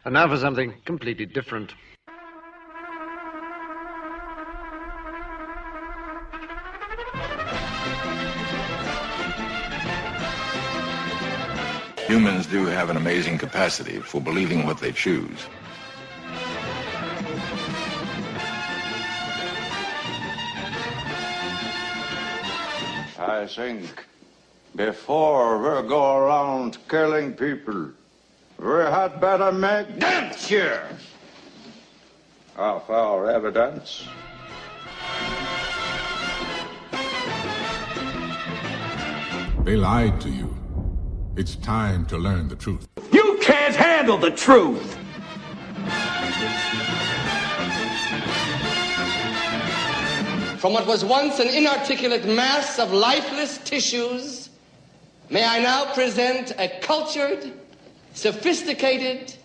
And now for something completely different. Humans do have an amazing capacity for believing what they choose. I think before we go around killing people, we had better make damn sure of our evidence. They lied to you. It's time to learn the truth. You can't handle the truth! From what was once an inarticulate mass of lifeless tissues, may I now present a cultured, sophisticated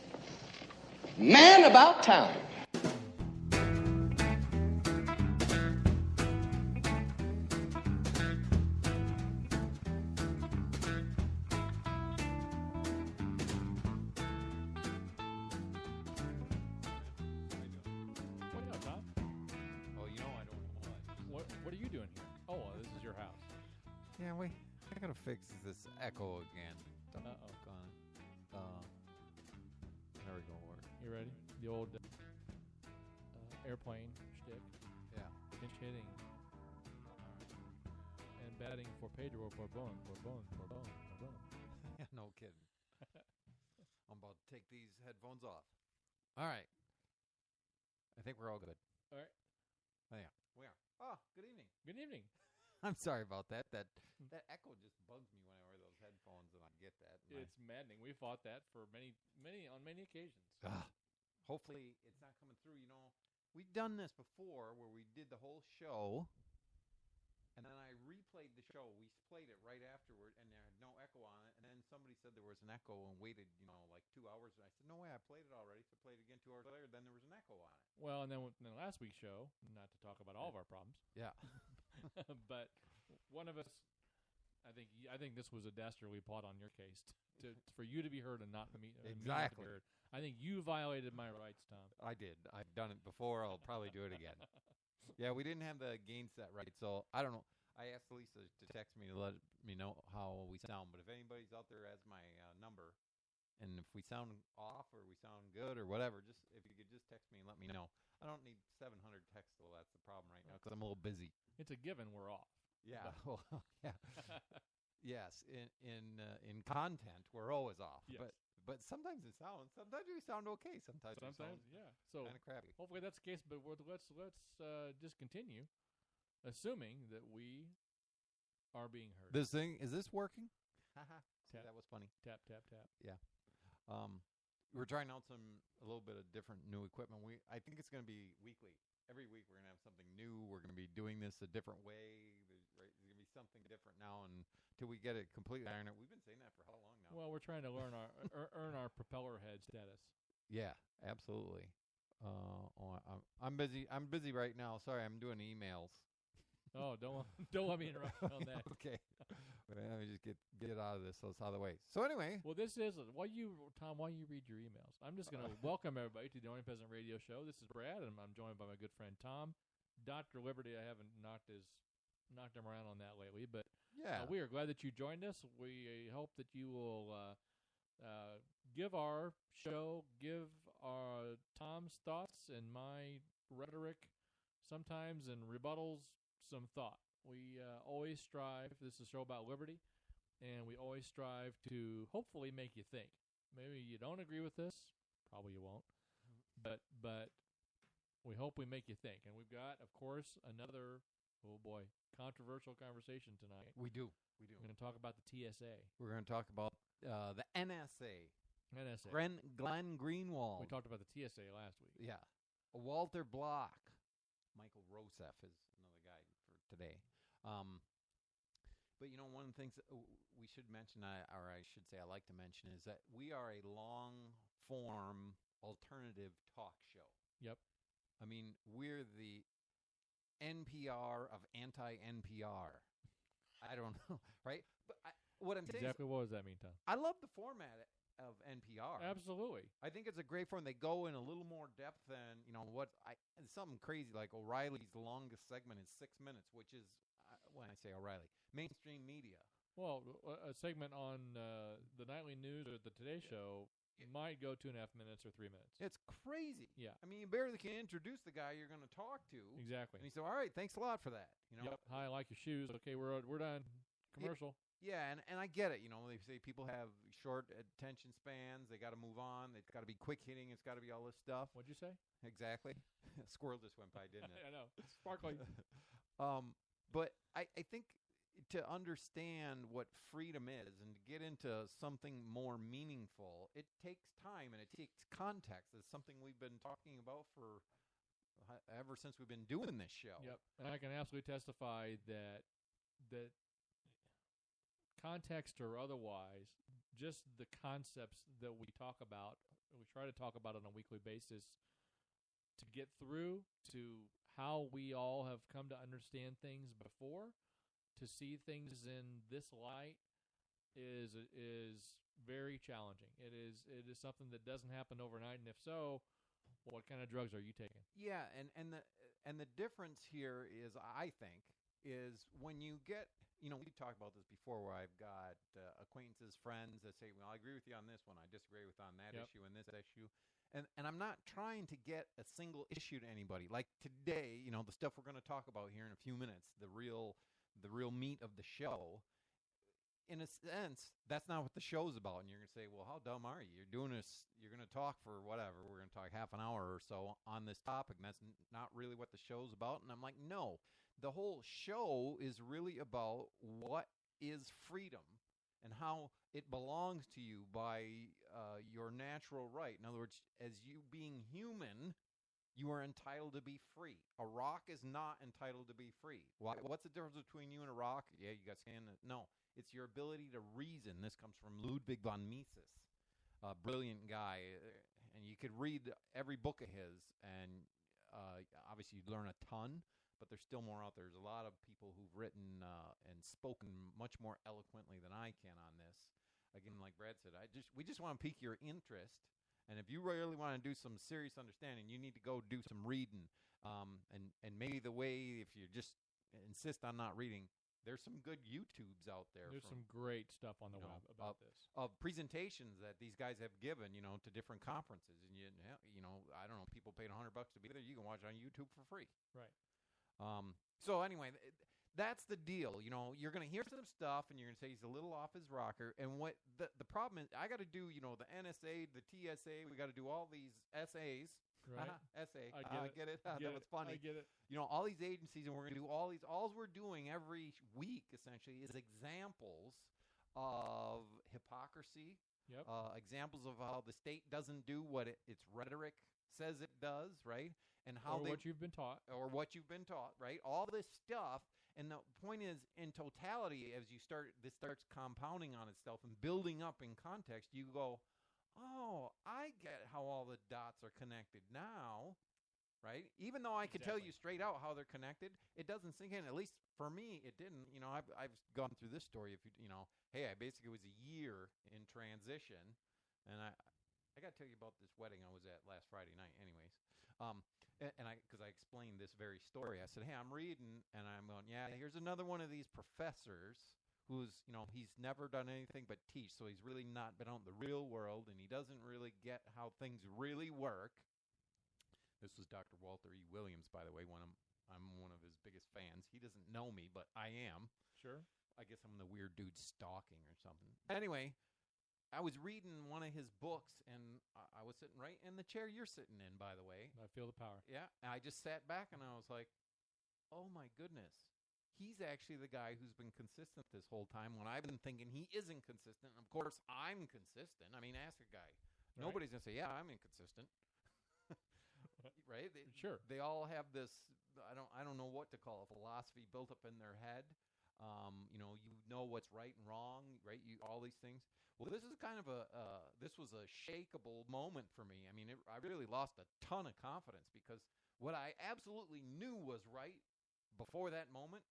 man about town. I gotta fix this echo again. There we go. You ready? The old airplane shtick. Yeah. Pinch hitting. And batting for Pedro Borbon. Yeah, no kidding. I'm about to take these headphones off. All right. I think we're all good. All right. Oh, yeah, we are. Oh, good evening. Good evening. I'm sorry about that. That echo just bugs me when I wear those headphones, and I get that. It's maddening. We fought that for many occasions. Hopefully, it's not coming through. You know, we've done this before where we did the whole show, and then I replayed the show. We played it right afterward, and there had no echo on it. And then somebody said there was an echo and waited, like 2 hours. And I said, no way, I played it already. So I played it again 2 hours later. Then there was an echo on it. Well, and then last week's show, not to talk about all of our problems. Yeah. But one of us, I think this was a dastardly plot on your case for you to be heard and not me. Exactly. Not to be heard. I think you violated my rights, Tom. I did. I've done it before. I'll probably do it again. Yeah, we didn't have the gain set right, so I don't know. I asked Lisa to text me to let me know how we sound, but if anybody's out there has my number, and if we sound off or we sound good or whatever, just if you could just text me and let me know. I don't need 700 texts, though. That's the problem right now because I'm a little busy. It's a given we're off. Yeah. Well, yeah. Yes. In content, we're always off. Yes. But sometimes we sound okay. Sometimes yeah. So kind of crappy. Hopefully that's the case. But let's just continue, assuming that we are being heard. Is this working? See, that was funny. Tap tap tap. Yeah. We're trying out a little bit of different new equipment. I think it's going to be weekly. Every week we're going to have something new. We're going to be doing this a different way. There's going to be something different now until we get it completely ironed out. We've been saying that for how long now? Well, we're trying to learn earn our propeller head status. Yeah, absolutely. I'm busy. I'm busy right now. Sorry, I'm doing emails. Oh, don't let me interrupt you on that. Okay. Let me just get out of this so it's out of the way. So anyway. Well, this is while you read your emails, I'm just going to welcome everybody to the Only Peasant Radio Show. This is Brad, and I'm joined by my good friend Tom. Dr. Liberty, I haven't knocked him around on that lately, but yeah, we are glad that you joined us. We hope that you will give our show, Tom's thoughts and my rhetoric sometimes and rebuttals some thought. We always strive. This is a show about liberty, and we always strive to hopefully make you think. Maybe you don't agree with this. Probably you won't. But we hope we make you think. And we've got, of course, another, controversial conversation tonight. We do. We're going to talk about the TSA. We're going to talk about the NSA. Glenn Greenwald. We talked about the TSA last week. Yeah. Walter Block. Michael Rosef is another guy for today. But one of the things that we should mention, or I should say I like to mention, is that we are a long-form alternative talk show. Yep. I mean, we're the NPR of anti-NPR. I don't know, right? But what I'm saying exactly what does that mean, Tom? I love the format of NPR. Absolutely. I think it's a great form. They go in a little more depth than something crazy like O'Reilly's longest segment is 6 minutes, which is when I say O'Reilly, mainstream media. Well, a segment on the nightly news or the Today Show might go 2.5 minutes or 3 minutes. It's crazy. Yeah. I mean, you barely can introduce the guy you're going to talk to. Exactly. And he said, "All right, thanks a lot for that." Yep. Hi, I like your shoes. Okay, we're done. Commercial. Yeah, and I get it. They say people have short attention spans. They got to move on. It's got to be quick hitting. It's got to be all this stuff. What'd you say? Exactly. Squirrel just went by, didn't it? I know. Sparkling. But I think to understand what freedom is and to get into something more meaningful, it takes time and it takes context. It's something we've been talking about for ever since we've been doing this show. Yep. And I can absolutely testify that context or otherwise, just the concepts that we try to talk about on a weekly basis to get through to how we all have come to understand things before, to see things in this light is very challenging. It is something that doesn't happen overnight, and if so, what kind of drugs are you taking? Yeah, and the difference here is, I think, is when you get, we talked about this before, where I've got acquaintances, friends that say, well, I agree with you on this one, I disagree with on that issue and this issue. And I'm not trying to get a single issue to anybody. Like today, the stuff we're going to talk about here in a few minutes, the real meat of the show. In a sense, that's not what the show's about. And you're going to say, well, how dumb are you? You're doing this, you're going to talk for whatever. We're going to talk half an hour or so on this topic, and that's not really what the show's about. And I'm like, no, the whole show is really about what is freedom and how it belongs to you by your natural right. In other words, as you being human, you are entitled to be free. A rock is not entitled to be free. What's the difference between you and a rock? Yeah, you got skin. No, it's your ability to reason. This comes from Ludwig von Mises, a brilliant guy. And you could read every book of his, and obviously you'd learn a ton, but there's still more out there. There's a lot of people who've written and spoken much more eloquently than I can on this. Again, like Brad said, we just want to pique your interest. And if you really want to do some serious understanding, you need to go do some reading. And maybe the way, if you just insist on not reading, there's some good YouTubes out there. There's some great stuff on the web about this. Of presentations that these guys have given, to different conferences. And, I don't know, people paid $100 to be there. You can watch on YouTube for free. Right. So anyway, that's the deal. You're going to hear some stuff, and you're going to say he's a little off his rocker. And what the problem is, I got to do, the NSA, the TSA. We got to do all these SAs. Right. SA. I get it. That was funny. I get it. All these agencies, and we're going to do all these. All we're doing every week, essentially, is examples of hypocrisy. Yep. Examples of how the state doesn't do what its rhetoric says it does, right? And how what you've been taught. Or what you've been taught, right? All this stuff. And the point is, in totality, as this starts compounding on itself and building up in context, you go, oh, I get how all the dots are connected now, right? Even though I could tell you straight out how they're connected, it doesn't sink in. At least for me, it didn't. I've gone through this story. If hey, I basically was a year in transition, and I got to tell you about this wedding I was at last Friday night. Anyways, because I explained this very story. I said, hey, I'm reading, and I'm going, yeah, here's another one of these professors who's, he's never done anything but teach, so he's really not been out in the real world, and he doesn't really get how things really work. This was Dr. Walter E. Williams, by the way. I'm one of his biggest fans. He doesn't know me, but I am. Sure. I guess I'm the weird dude stalking or something. Anyway, I was reading one of his books, and I was sitting right in the chair you're sitting in, by the way. I feel the power. Yeah, and I just sat back, and I was like, oh, my goodness. He's actually the guy who's been consistent this whole time when I've been thinking he isn't consistent. Of course, I'm consistent. I mean, ask a guy. Right. Nobody's going to say, yeah, I'm inconsistent. Right? Sure. They all have this, I don't know what to call it, philosophy built up in their head. You know what's right and wrong, right? All these things. Well, this is kind of this was a shakeable moment for me. I mean, I really lost a ton of confidence because what I absolutely knew was right before that moment,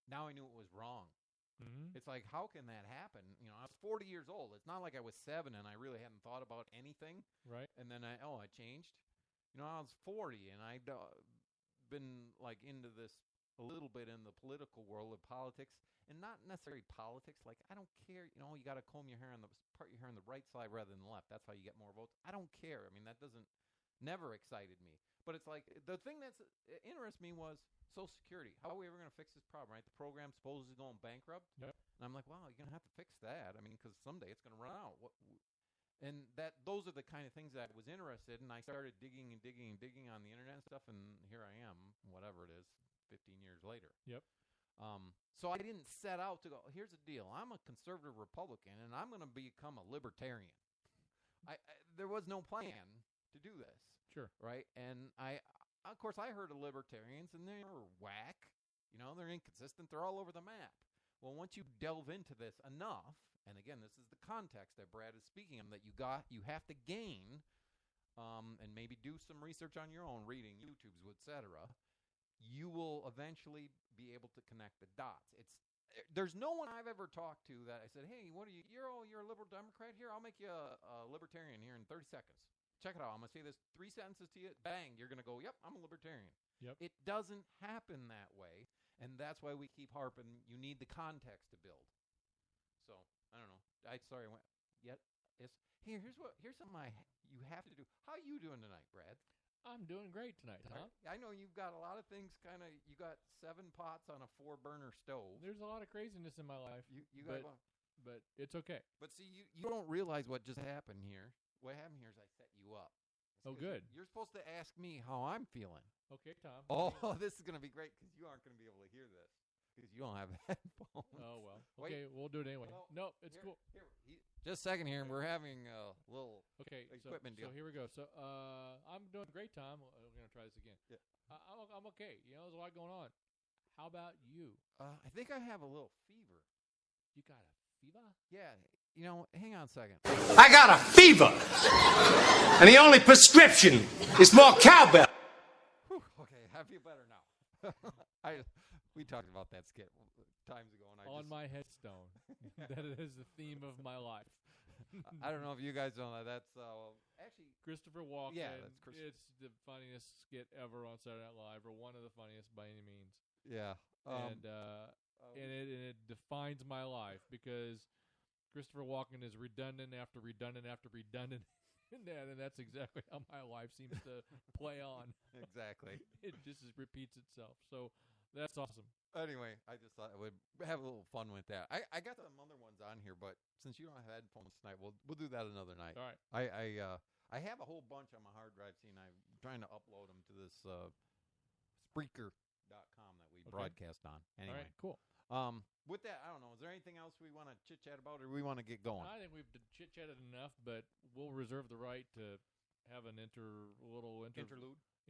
now I knew it was wrong. Mm-hmm. It's like, how can that happen? You know, I was 40 years old. It's not like I was 7 and I really hadn't thought about anything. Right. And then I changed. You know, I was 40 and I'd been like into this a little bit in the political world of politics, and not necessarily politics. Like, I don't care. You know, you got to comb your hair on part your hair on the right side rather than the left. That's how you get more votes. I don't care. I mean, that never excited me. But it's like the thing that's interested me was Social Security. How are we ever going to fix this problem, right? The program's supposedly going bankrupt. Yep. And I'm like, well, you're going to have to fix that. I mean, because someday it's going to run out. And those are the kind of things that I was interested in. I started digging on the internet and stuff, and here I am, whatever it is, 15 years later. Yep. So I didn't set out to go, here's the deal. I'm a conservative Republican, and I'm going to become a libertarian. There was no plan to do this. Sure. Right? And of course, I heard of libertarians, and they're whack. You know, they're inconsistent. They're all over the map. Well, once you delve into this enough, and again, this is the context that Brad is speaking of, that you have to gain, and maybe do some research on your own, reading, YouTubes, etc., you will eventually be able to connect the dots. There's no one I've ever talked to that I said, hey, what are you? You're a liberal Democrat here? I'll make you a libertarian here in 30 seconds. Check it out. I'm going to say this 3 sentences to you. Bang, you're going to go, yep, I'm a libertarian. Yep. It doesn't happen that way, and that's why we keep harping. You need the context to build. So, I don't know. Sorry, I went. Here's something you have to do. How are you doing tonight, Brad? I'm doing great tonight, Tom. I know you've got a lot of things you got 7 pots on a 4-burner stove. There's a lot of craziness in my life. But it's okay. But see, you don't realize what just happened here. What happened here is I set you up. Oh, good. You're supposed to ask me how I'm feeling. Okay, Tom. Oh, this is going to be great because you aren't going to be able to hear this because you don't have headphones. Oh, well. Okay, we'll do it anyway. No, it's cool. Just a second here, and we're having a little equipment deal. So here we go. So I'm doing great, Tom. We're going to try this again. Yeah. I'm okay. You know, there's a lot going on. How about you? I think I have a little fever. You got a fever? Yeah. You know, hang on a second. I got a fever, and the only prescription is more cowbell. Whew, okay, I feel better now. We talked about that skit times ago, and on my headstone. That is the theme of my life. I don't know if you guys know that. That's actually Christopher Walken. Yeah, that's It's the funniest skit ever on Saturday Night Live, or one of the funniest by any means. Yeah, and it defines my life because Christopher Walken is redundant after redundant after redundant. And that's exactly how my life seems to play on. Exactly. It just repeats itself. So that's awesome. Anyway, I just thought I would have a little fun with that. I got some other ones on here, but since you don't have headphones tonight, we'll do that another night. All right. I have a whole bunch on my hard drive. I'm trying to upload them to this Spreaker.com that we broadcast on. Anyway. All right, cool. With that, I don't know. Is there anything else we want to chit-chat about, or we want to get going? I think we've chit-chatted enough, but we'll reserve the right to have an interlude,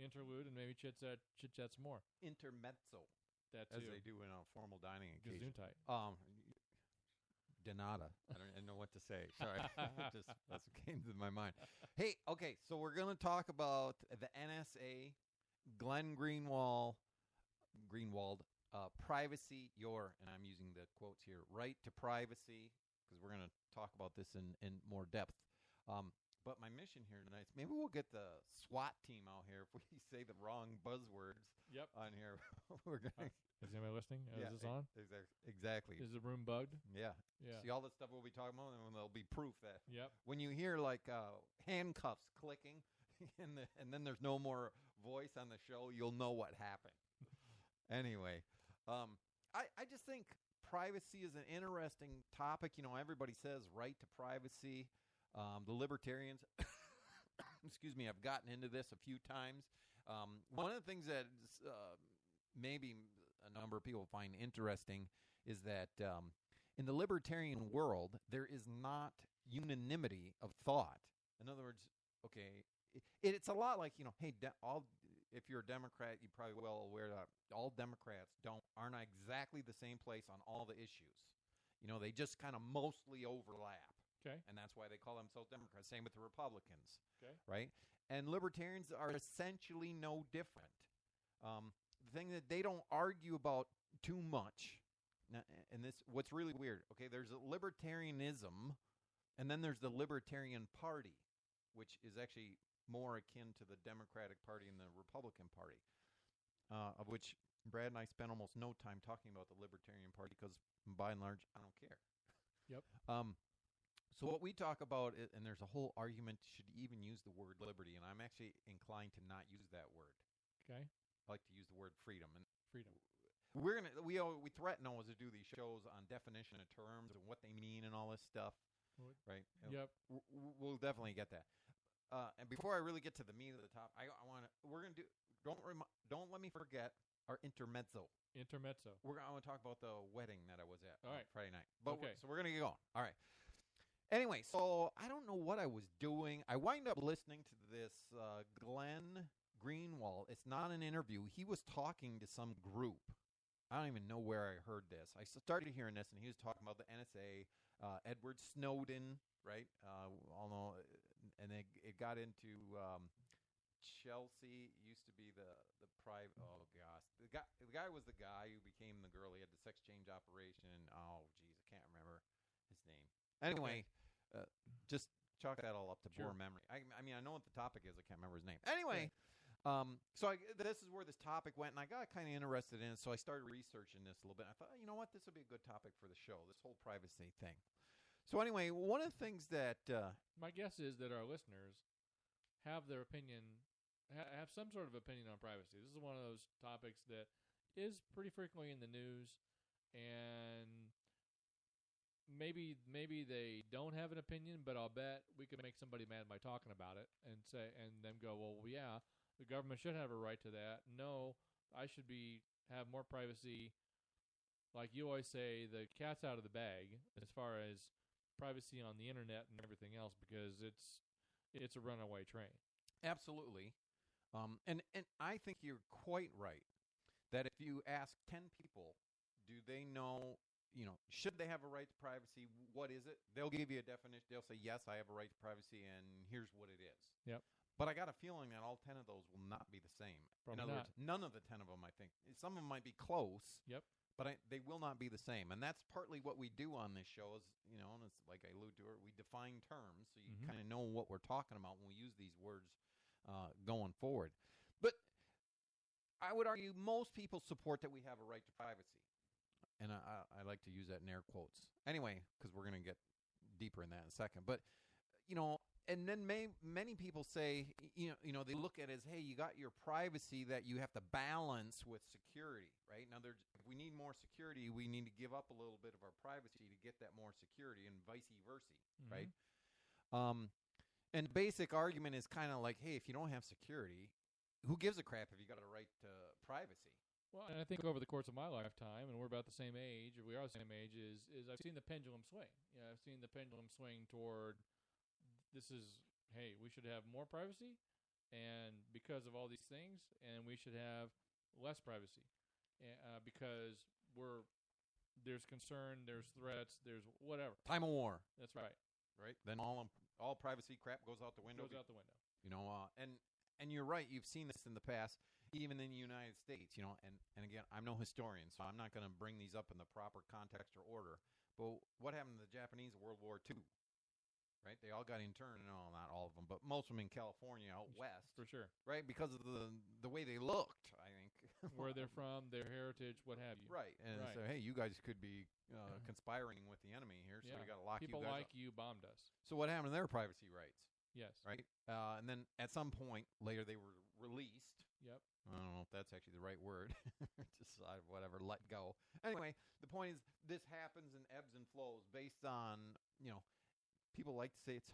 and maybe chit-chat some more. Intermezzo. That as too. they do in a formal dining occasion. Gesundheit. De nada. I don't know what to say. Sorry. That's what came to my mind. Hey, okay, so we're going to talk about the NSA, Glenn Greenwald, privacy, and I'm using the quotes here, right to privacy, because we're going to talk about this in more depth. But my mission here tonight is maybe we'll get the SWAT team out here if we say the wrong buzzwords on here. We're gonna. Is anybody listening? Is this on? Exactly. Is the room bugged? Yeah. See all the stuff we'll be talking about, and there'll be proof that when you hear like handcuffs clicking, and then there's no more voice on the show, you'll know what happened. Anyway, I just think privacy is an interesting topic. You know, everybody says right to privacy. The libertarians, excuse me, I've gotten into this a few times. One of the things that maybe a number of people find interesting is that in the libertarian world, there is not unanimity of thought. In other words, okay, it's a lot like, you know, hey, if you're a Democrat, you're probably well aware that all Democrats aren't exactly the same place on all the issues. You know, they just kind of mostly overlap. Okay. And that's why they call themselves Democrats. Same with the Republicans. Okay. Right? And libertarians are essentially no different. The thing that they don't argue about too much, Now, and this, what's really weird, okay, there's a libertarianism, and then there's the Libertarian Party, which is actually more akin to the Democratic Party and the Republican Party, of which Brad and I spent almost no time talking about the Libertarian Party because, by and large, I don't care. Yep. So what we talk about, and there's a whole argument, should even use the word liberty, and I'm actually inclined to not use that word. Okay. I like to use the word freedom. And Freedom. we threaten always to do these shows on definition of terms and what they mean and all this stuff, right? Yep. We'll definitely get that. And before I really get to the meat of the top, we're gonna do. Don't let me forget our intermezzo. I want to talk about the wedding that I was at All right. Friday night. But Okay. So we're gonna get going. All right. Anyway, so I don't know what I was doing. I wind up listening to this Glenn Greenwald. It's not an interview. He was talking to some group. I don't even know where I heard this. I started hearing this, and he was talking about the NSA, Edward Snowden, right? Although, and it got into Chelsea. Used to be the private. Oh gosh, the guy was the guy who became the girl. He had the sex change operation. Oh geez, I can't remember his name. Anyway, just chalk that all up to poor memory. I mean, I know what the topic is. I can't remember his name. Anyway, this is where this topic went, and I got kind of interested in it, so I started researching this a little bit. I thought, you know what, this would be a good topic for the show, this whole privacy thing. So anyway, one of the things that... my guess is that our listeners have their opinion, have some sort of opinion on privacy. This is one of those topics that is pretty frequently in the news, and... Maybe they don't have an opinion, but I'll bet we could make somebody mad by talking about it and them go, well, yeah, the government should have a right to that. No, I should have more privacy. Like you always say, the cat's out of the bag as far as privacy on the internet and everything else, because it's a runaway train. Absolutely. And I think you're quite right that if you ask 10 people, do they know, should they have a right to privacy? What is it? They'll give you a definition. They'll say, yes, I have a right to privacy, and here's what it is. Yep. But I got a feeling that all 10 of those will not be the same. Probably In other not. words, none of the 10 of them, I think. Some of them might be close. Yep. But they will not be the same. And that's partly what we do on this show is, and it's like I allude to it, we define terms so you kind of know what we're talking about when we use these words going forward. But I would argue most people support that we have a right to privacy. And I like to use that in air quotes. Anyway, because we're going to get deeper in that in a second. But, and then many people say, they look at it as, hey, you got your privacy that you have to balance with security, right? Now, if we need more security, we need to give up a little bit of our privacy to get that more security, and vice versa, right? And the basic argument is kind of like, hey, if you don't have security, who gives a crap if you got a right to privacy? Well, and I think over the course of my lifetime, and we're about the same age, or we are the same age, is I've seen the pendulum swing. I've seen the pendulum swing toward hey, we should have more privacy, and because of all these things, and we should have less privacy, because there's concern, there's threats, there's whatever. Time of war. That's right. Right? Then all privacy crap goes out the window. And you're right. You've seen this in the past, even in the United States. And again, I'm no historian, so I'm not going to bring these up in the proper context or order. But what happened to the Japanese in World War II? Right? They all got interned. No, not all of them, but most of them in California out west. For sure. Right? Because of the way they looked, I think. Where they're from, their heritage, what have you. Right. And so, hey, you guys could be conspiring with the enemy here, so we got to lock People you guys like up. you bombed us. So what happened to their privacy rights? Yes. Right? And then at some point later they were released. Yep. I don't know if that's actually the right word. Just whatever, let go. Anyway, the point is this happens in ebbs and flows based on, people like to say it's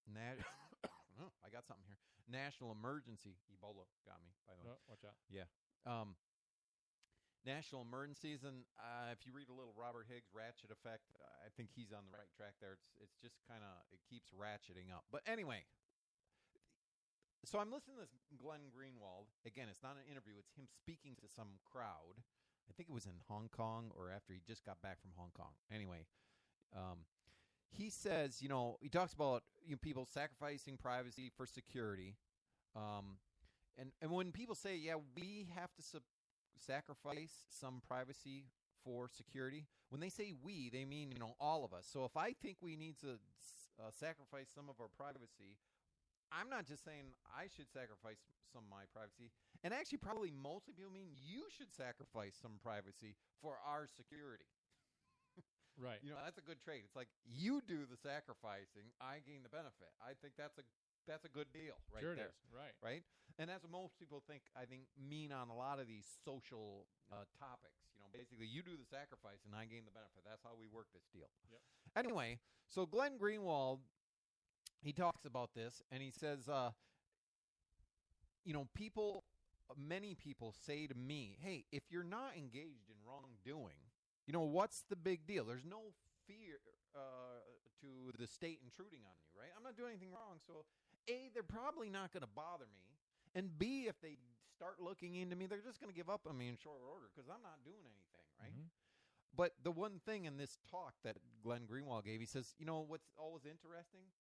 I got something here. National emergency. Ebola got me, by the way. Oh, watch out. Yeah. National emergencies, and if you read a little Robert Higgs ratchet effect, I think he's on the right track there. It's just kind of, it keeps ratcheting up. But anyway, so I'm listening to this Glenn Greenwald. Again, it's not an interview. It's him speaking to some crowd. I think it was in Hong Kong or after he just got back from Hong Kong. Anyway, he says, he talks about people sacrificing privacy for security. And when people say, yeah, we have to sacrifice some privacy for security. When they say we, they mean, all of us. So if I think we need to sacrifice some of our privacy, I'm not just saying I should sacrifice some of my privacy. And actually, probably mostly people mean you should sacrifice some privacy for our security. Right. That's a good trade. It's like you do the sacrificing, I gain the benefit. I think that's a good deal right sure there. It is. Right. Right? And that's what most people I think mean on a lot of these social topics. Basically you do the sacrifice and I gain the benefit. That's how we work this deal. Yep. Anyway, so Glenn Greenwald, he talks about this and he says, many people say to me, hey, if you're not engaged in wrongdoing, what's the big deal? There's no fear to the state intruding on you, right? I'm not doing anything wrong. So, A, they're probably not going to bother me. And B, if they start looking into me, they're just going to give up on me in short order because I'm not doing anything, right? Mm-hmm. But the one thing in this talk that Glenn Greenwald gave, he says, what's always interesting?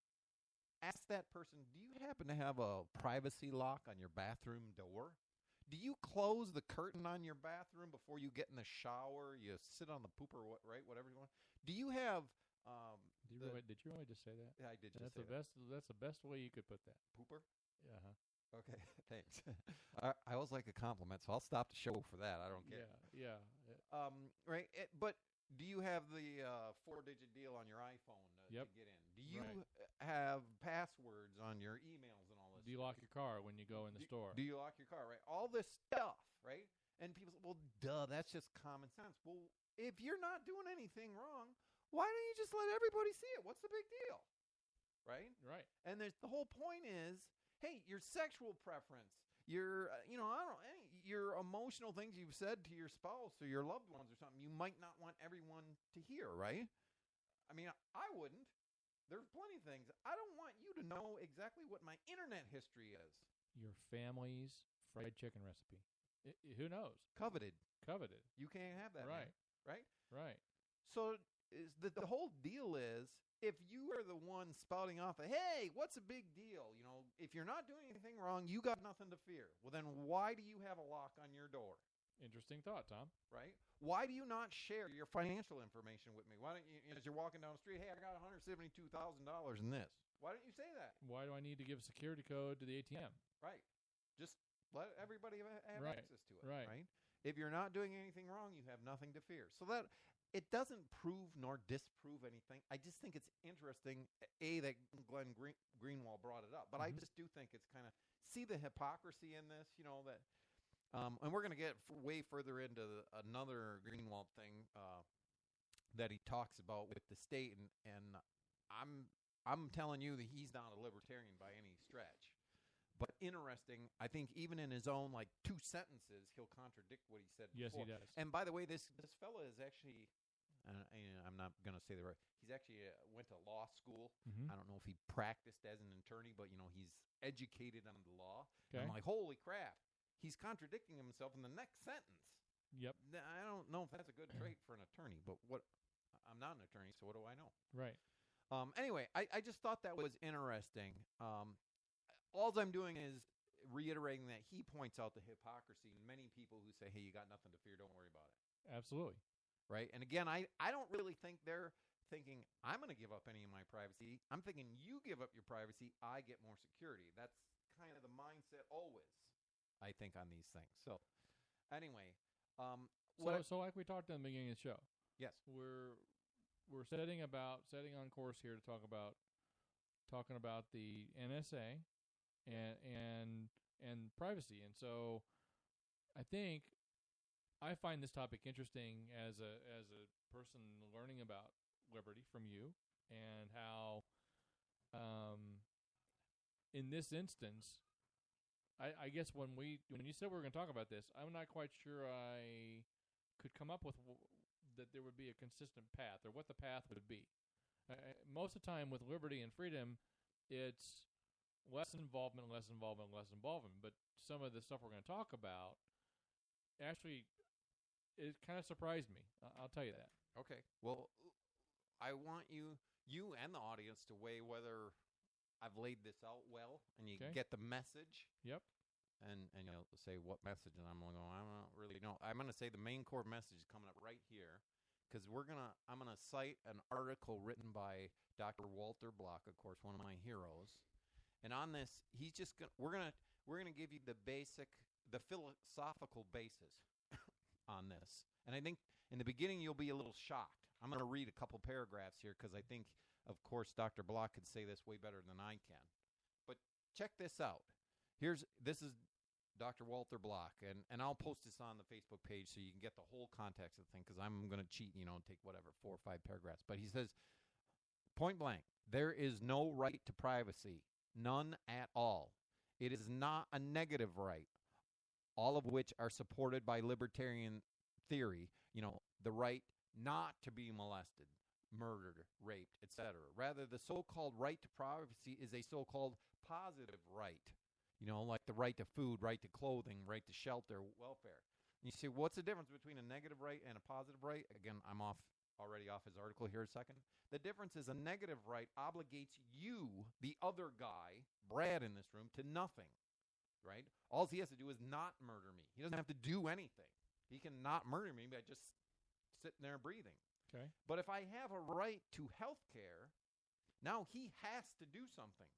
Ask that person, do you happen to have a privacy lock on your bathroom door? Do you close the curtain on your bathroom before you get in the shower? You sit on the pooper, right? Whatever you want. Do you have? Did you really just say that? Yeah, I did. That's the best. That's the best way you could put that. Pooper. Yeah. Okay. Thanks. I always like a compliment, so I'll stop the show for that. I don't care. Yeah. Right. But do you have the 4-digit deal on your iPhone to get in? Do you have passwords on your emails and all this? Do you lock your car when you go in the store? Do you lock your car, right? All this stuff, right? And people say, well, duh, that's just common sense. Well, if you're not doing anything wrong, why don't you just let everybody see it? What's the big deal? Right? Right. And the whole point is, hey, your sexual preference, your, your emotional things you've said to your spouse or your loved ones or something, you might not want everyone to hear, right? I mean, I wouldn't. There's plenty of things. I don't want you to know exactly what my internet history is. Your family's fried chicken recipe. Who knows? Coveted. You can't have that. Right. Man, right? Right. So the whole deal is, if you are the one spouting off, hey, what's a big deal? If you're not doing anything wrong, you got nothing to fear. Well, then why do you have a lock on your door? Interesting thought, Tom. Right? Why do you not share your financial information with me? Why don't you, as you're walking down the street, hey, I got $172,000 in this. Why don't you say that? Why do I need to give a security code to the ATM? Right. Just let everybody have access to it. Right. If you're not doing anything wrong, you have nothing to fear. So that it doesn't prove nor disprove anything. I just think it's interesting, that Glenn Greenwald brought it up. But I just do think it's kind of, see the hypocrisy in this, that... and we're going to get way further into another Greenwald thing that he talks about with the state, and I'm telling you that he's not a libertarian by any stretch. But interesting, I think even in his own 2 sentences, he'll contradict what he said Yes, before. he does. And by the way, this fella is actually, I'm not going to say the right. He's actually went to law school. Mm-hmm. I don't know if he practiced as an attorney, but he's educated on the law. Okay. And I'm like, holy crap. He's contradicting himself in the next sentence. Yep. I don't know if that's a good trait for an attorney, but I'm not an attorney, so what do I know? Right. Anyway, I just thought that was interesting. All I'm doing is reiterating that he points out the hypocrisy in many people who say, hey, you got nothing to fear, don't worry about it. Absolutely. Right? And again, I don't really think they're thinking, I'm going to give up any of my privacy. I'm thinking, you give up your privacy, I get more security. That's kind of the mindset always, I think, on these things. So, anyway, so like we talked in the beginning of the show. Yes, we're setting on course here to talking about the NSA and privacy, and so I think I find this topic interesting as a person learning about liberty from you, and how in this instance. I guess when you said we were going to talk about this, I'm not quite sure I could come up with that there would be a consistent path, or what the path would be. Most of the time with liberty and freedom, it's less involvement. But some of the stuff we're going to talk about, actually, it kind of surprised me. I'll tell you that. Okay. Well, I want you and the audience to weigh whether I've laid this out well and you get the message. Yep. and say what message, and I'm going, I don't really know. I'm going to say the main core message is coming up right here, because I'm gonna cite an article written by Dr. Walter Block, of course, one of my heroes. And on this, we're gonna give you the philosophical basis on this. And I think in the beginning you'll be a little shocked. I'm gonna read a couple paragraphs here because I think, of course, Dr. Block could say this way better than I can. But check this out. This is Dr. Walter Block, and I'll post this on the Facebook page so you can get the whole context of the thing, because I'm going to cheat, and take whatever, 4 or 5 paragraphs. But he says, point blank, there is no right to privacy, none at all. It is not a negative right, all of which are supported by libertarian theory, the right not to be molested, murdered, raped, etc. Rather, the so-called right to privacy is a so-called positive right. Like the right to food, right to clothing, right to shelter, welfare. And you say, what's the difference between a negative right and a positive right? Again, I'm already off his article here a second. The difference is a negative right obligates you, the other guy, Brad in this room, to nothing, right? All he has to do is not murder me. He doesn't have to do anything. He can not murder me by just sitting there breathing. Okay. But if I have a right to health care, now he has to do something.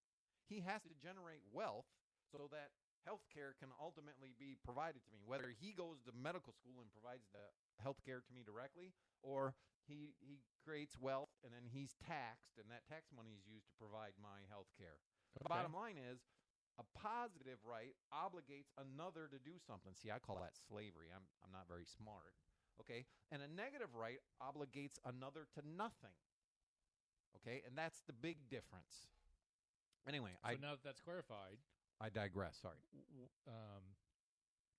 He has to generate wealth so that health care can ultimately be provided to me, whether he goes to medical school and provides the health care to me directly, or he creates wealth and then he's taxed, and that tax money is used to provide my health care. Okay. The bottom line is, a positive right obligates another to do something. See, I call that slavery. I'm not very smart. Okay? And a negative right obligates another to nothing. Okay? And that's the big difference. Anyway, so now that that's clarified, I digress. Sorry.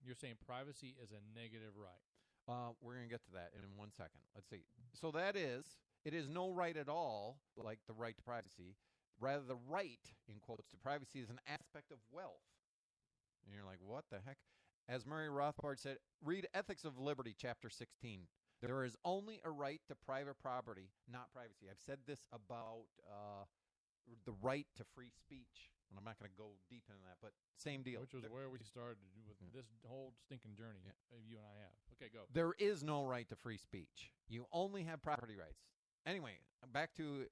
You're saying privacy is a negative right. We're going to get to that in 1 second. Let's see. So it is no right at all, like the right to privacy. Rather, the right, in quotes, to privacy is an aspect of wealth. And you're like, what the heck? As Murray Rothbard said, read Ethics of Liberty, chapter 16. There is only a right to private property, not privacy. I've said this about the right to free speech. And I'm not going to go deep into that, but same deal. Which was where we started with this whole stinking journey you and I have. Okay, go. There is no right to free speech. You only have property rights. Anyway, back to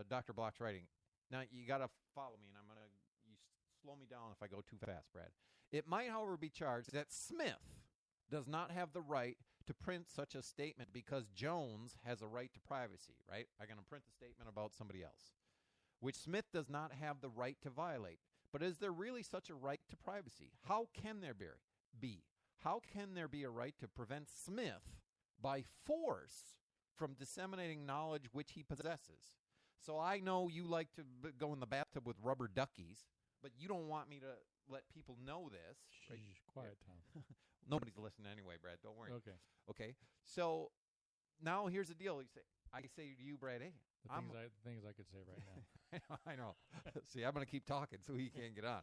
Dr. Block's writing. Now, you got to follow me, and you slow me down if I go too fast, Brad. It might, however, be charged that Smith does not have the right to print such a statement because Jones has a right to privacy, right? I'm going to print the statement about somebody else, which Smith does not have the right to violate. But is there really such a right to privacy? How can there be? How can there be a right to prevent Smith by force from disseminating knowledge which he possesses? So I know you like to go in the bathtub with rubber duckies, but you don't want me to let people know this. Right? Quiet, Tom. Nobody's listening anyway, Brad. Don't worry. Okay. So now here's the deal. I say to you, Brad, hey, the things I could say right now. I know. See, I'm going to keep talking so he can't get on.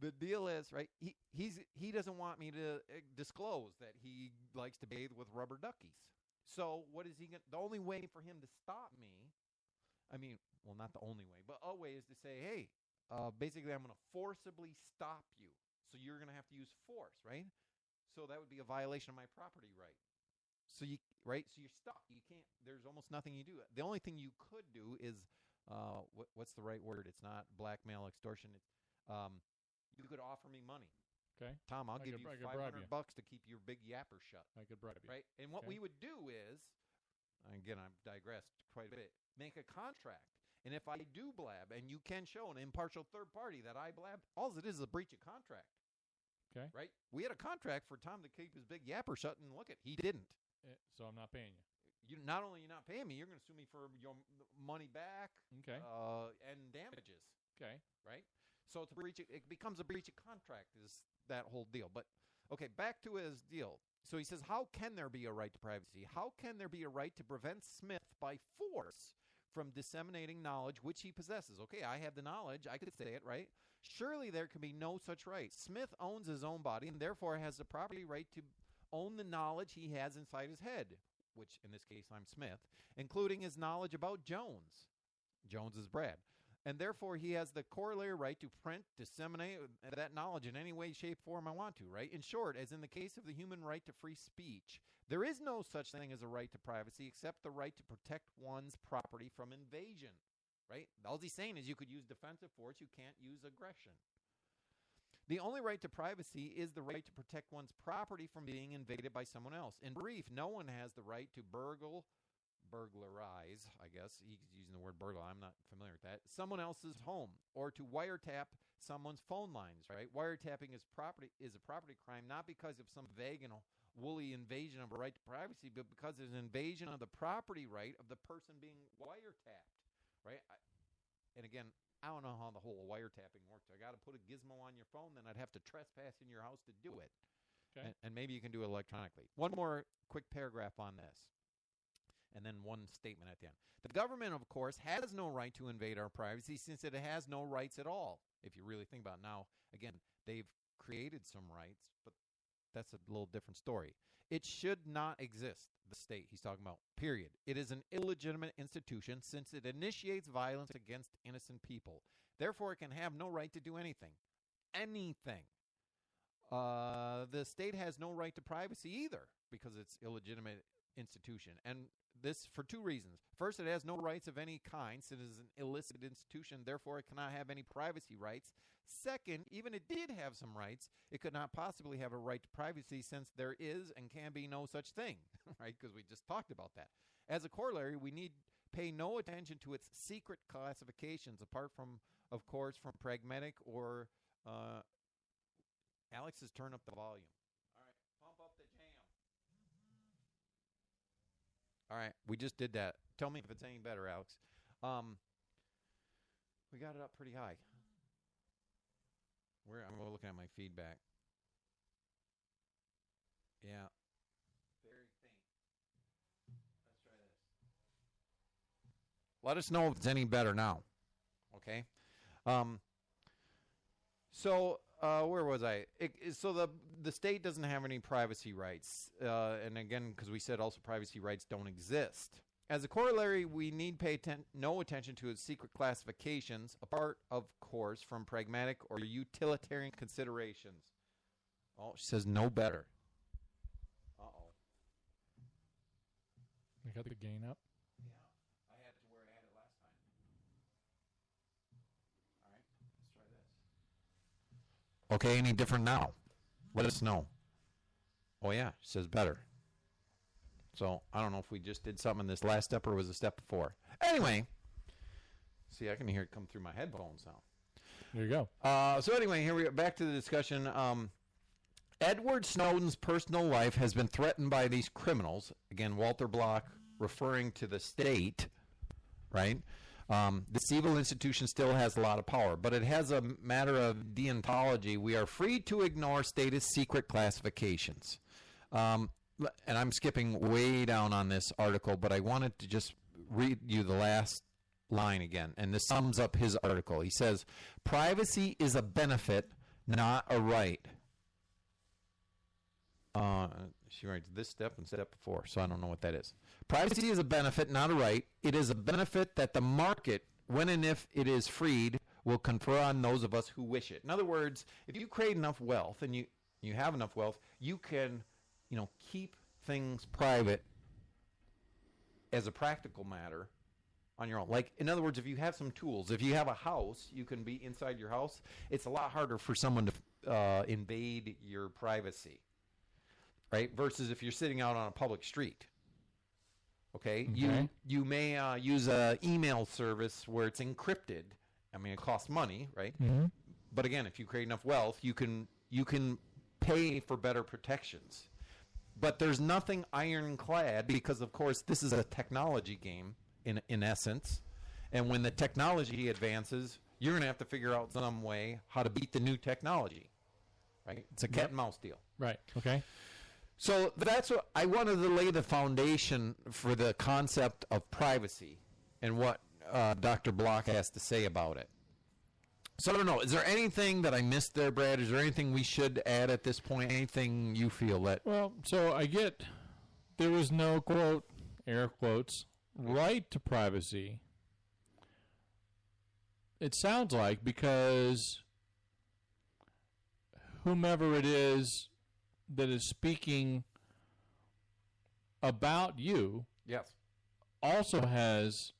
The deal is, right, he doesn't want me to disclose that he likes to bathe with rubber duckies. So what is he going to... The only way for him to stop me, not the only way, but a way is to say, hey, basically I'm going to forcibly stop you. So you're going to have to use force, right? So that would be a violation of my property right. So you're stuck. You can't. There's almost nothing you do. The only thing you could do is, what's the right word? It's not blackmail, extortion. It's, you could offer me money. Okay. Tom, I'll give you $500 to keep your big yapper shut. I could bribe you. Right. And what we would do is, again, I've digressed quite a bit. Make a contract. And if I do blab, and you can show an impartial third party that I blabbed, all it is a breach of contract. Okay. Right. We had a contract for Tom to keep his big yapper shut, and look he didn't. So I'm not paying you. Not only you're not paying me, you're going to sue me for your money back. Okay. And damages. Okay. Right? So it's a breach. It becomes a breach of contract is that whole deal. But, okay, back to his deal. So he says, how can there be a right to privacy? How can there be a right to prevent Smith by force from disseminating knowledge which he possesses? Okay, I have the knowledge. I could say it, right? Surely there can be no such right. Smith owns his own body and therefore has the property right to own the knowledge he has inside his head, which in this case I'm Smith, including his knowledge about Jones. Jones is Brad. and therefore he has the corollary right to print, disseminate that knowledge in any way, shape, form I want to, right? In short, as in the case of the human right to free speech, there is no such thing as a right to privacy except the right to protect one's property from invasion, right? All he's saying is you could use defensive force, you can't use aggression. The only right to privacy is the right to protect one's property from being invaded by someone else. In brief, no one has the right to burglarize, I guess. He's using the word burglar. I'm not familiar with that. Someone else's home, or to wiretap someone's phone lines, right? Wiretapping is a property crime, not because of some vague and woolly invasion of a right to privacy, but because there's an invasion of the property right of the person being wiretapped, right? And again, I don't know how the whole wiretapping works. I got to put a gizmo on your phone, then I'd have to trespass in your house to do it. Okay. And maybe you can do it electronically. One more quick paragraph on this, and then one statement at the end. The government, of course, has no right to invade our privacy since it has no rights at all. If you really think about it. Now, again, they've created some rights, but that's a little different story. It should not exist, the state he's talking about, period. It is an illegitimate institution since it initiates violence against innocent people. Therefore, it can have no right to do anything. Anything. The state has no right to privacy either because it's illegitimate institution. And this for two reasons. First, it has no rights of any kind since it is an illicit institution. Therefore, it cannot have any privacy rights. Second, even it did have some rights, it could not possibly have a right to privacy since there is and can be no such thing, right? Because we just talked about that. As a corollary, we need pay no attention to its secret classifications apart from, of course, from pragmatic or Alex has turned up the volume. All right, pump up the jam. All right, we just did that. Tell me if it's any better, Alex. We got it up pretty high. I'm looking at my feedback. Yeah. Very faint. Let's try this. Let us know if it's any better now. Okay? Where was I? So the state doesn't have any privacy rights. And again, because we said also privacy rights don't exist. As a corollary, we need pay no attention to its secret classifications, apart, of course, from pragmatic or utilitarian considerations. Oh, she says no better. Uh-oh. You got the gain up? Yeah, I had it to where I had it last time. All right, let's try this. Okay, any different now? Let us know. Oh, yeah, she says better. So I don't know if we just did something in this last step or was a step before. Anyway, see, I can hear it come through my headphones now. There you go. So anyway, here we go. Back to the discussion. Edward Snowden's personal life has been threatened by these criminals. Again, Walter Block referring to the state, right? This evil institution still has a lot of power, but it has a matter of deontology. We are free to ignore status secret classifications. And I'm skipping way down on this article, but I wanted to just read you the last line again, and this sums up his article. He says, privacy is a benefit, not a right. She writes this step and step before, so I don't know what that is. Privacy is a benefit, not a right. It is a benefit that the market, when and if it is freed, will confer on those of us who wish it. In other words, if you create enough wealth, and you have enough wealth, you can keep things private as a practical matter on your own. Like, in other words, if you have some tools, if you have a house, you can be inside your house. It's a lot harder for someone to invade your privacy, right? Versus if you're sitting out on a public street. Okay? You may use an email service where it's encrypted. I mean, it costs money, right? Mm-hmm. But again, if you create enough wealth, you can pay for better protections. But there's nothing ironclad because, of course, this is a technology game in essence. And when the technology advances, you're going to have to figure out some way how to beat the new technology, right? It's a cat and mouse deal. Right. Okay. So that's what I wanted to lay the foundation for the concept of privacy and what Dr. Block has to say about it. So I don't know. Is there anything that I missed there, Brad? Is there anything we should add at this point? Anything you feel that... Well, so I get there was no, quote, air quotes, right to privacy. it sounds like, because whomever it is that is speaking about you Yes. also has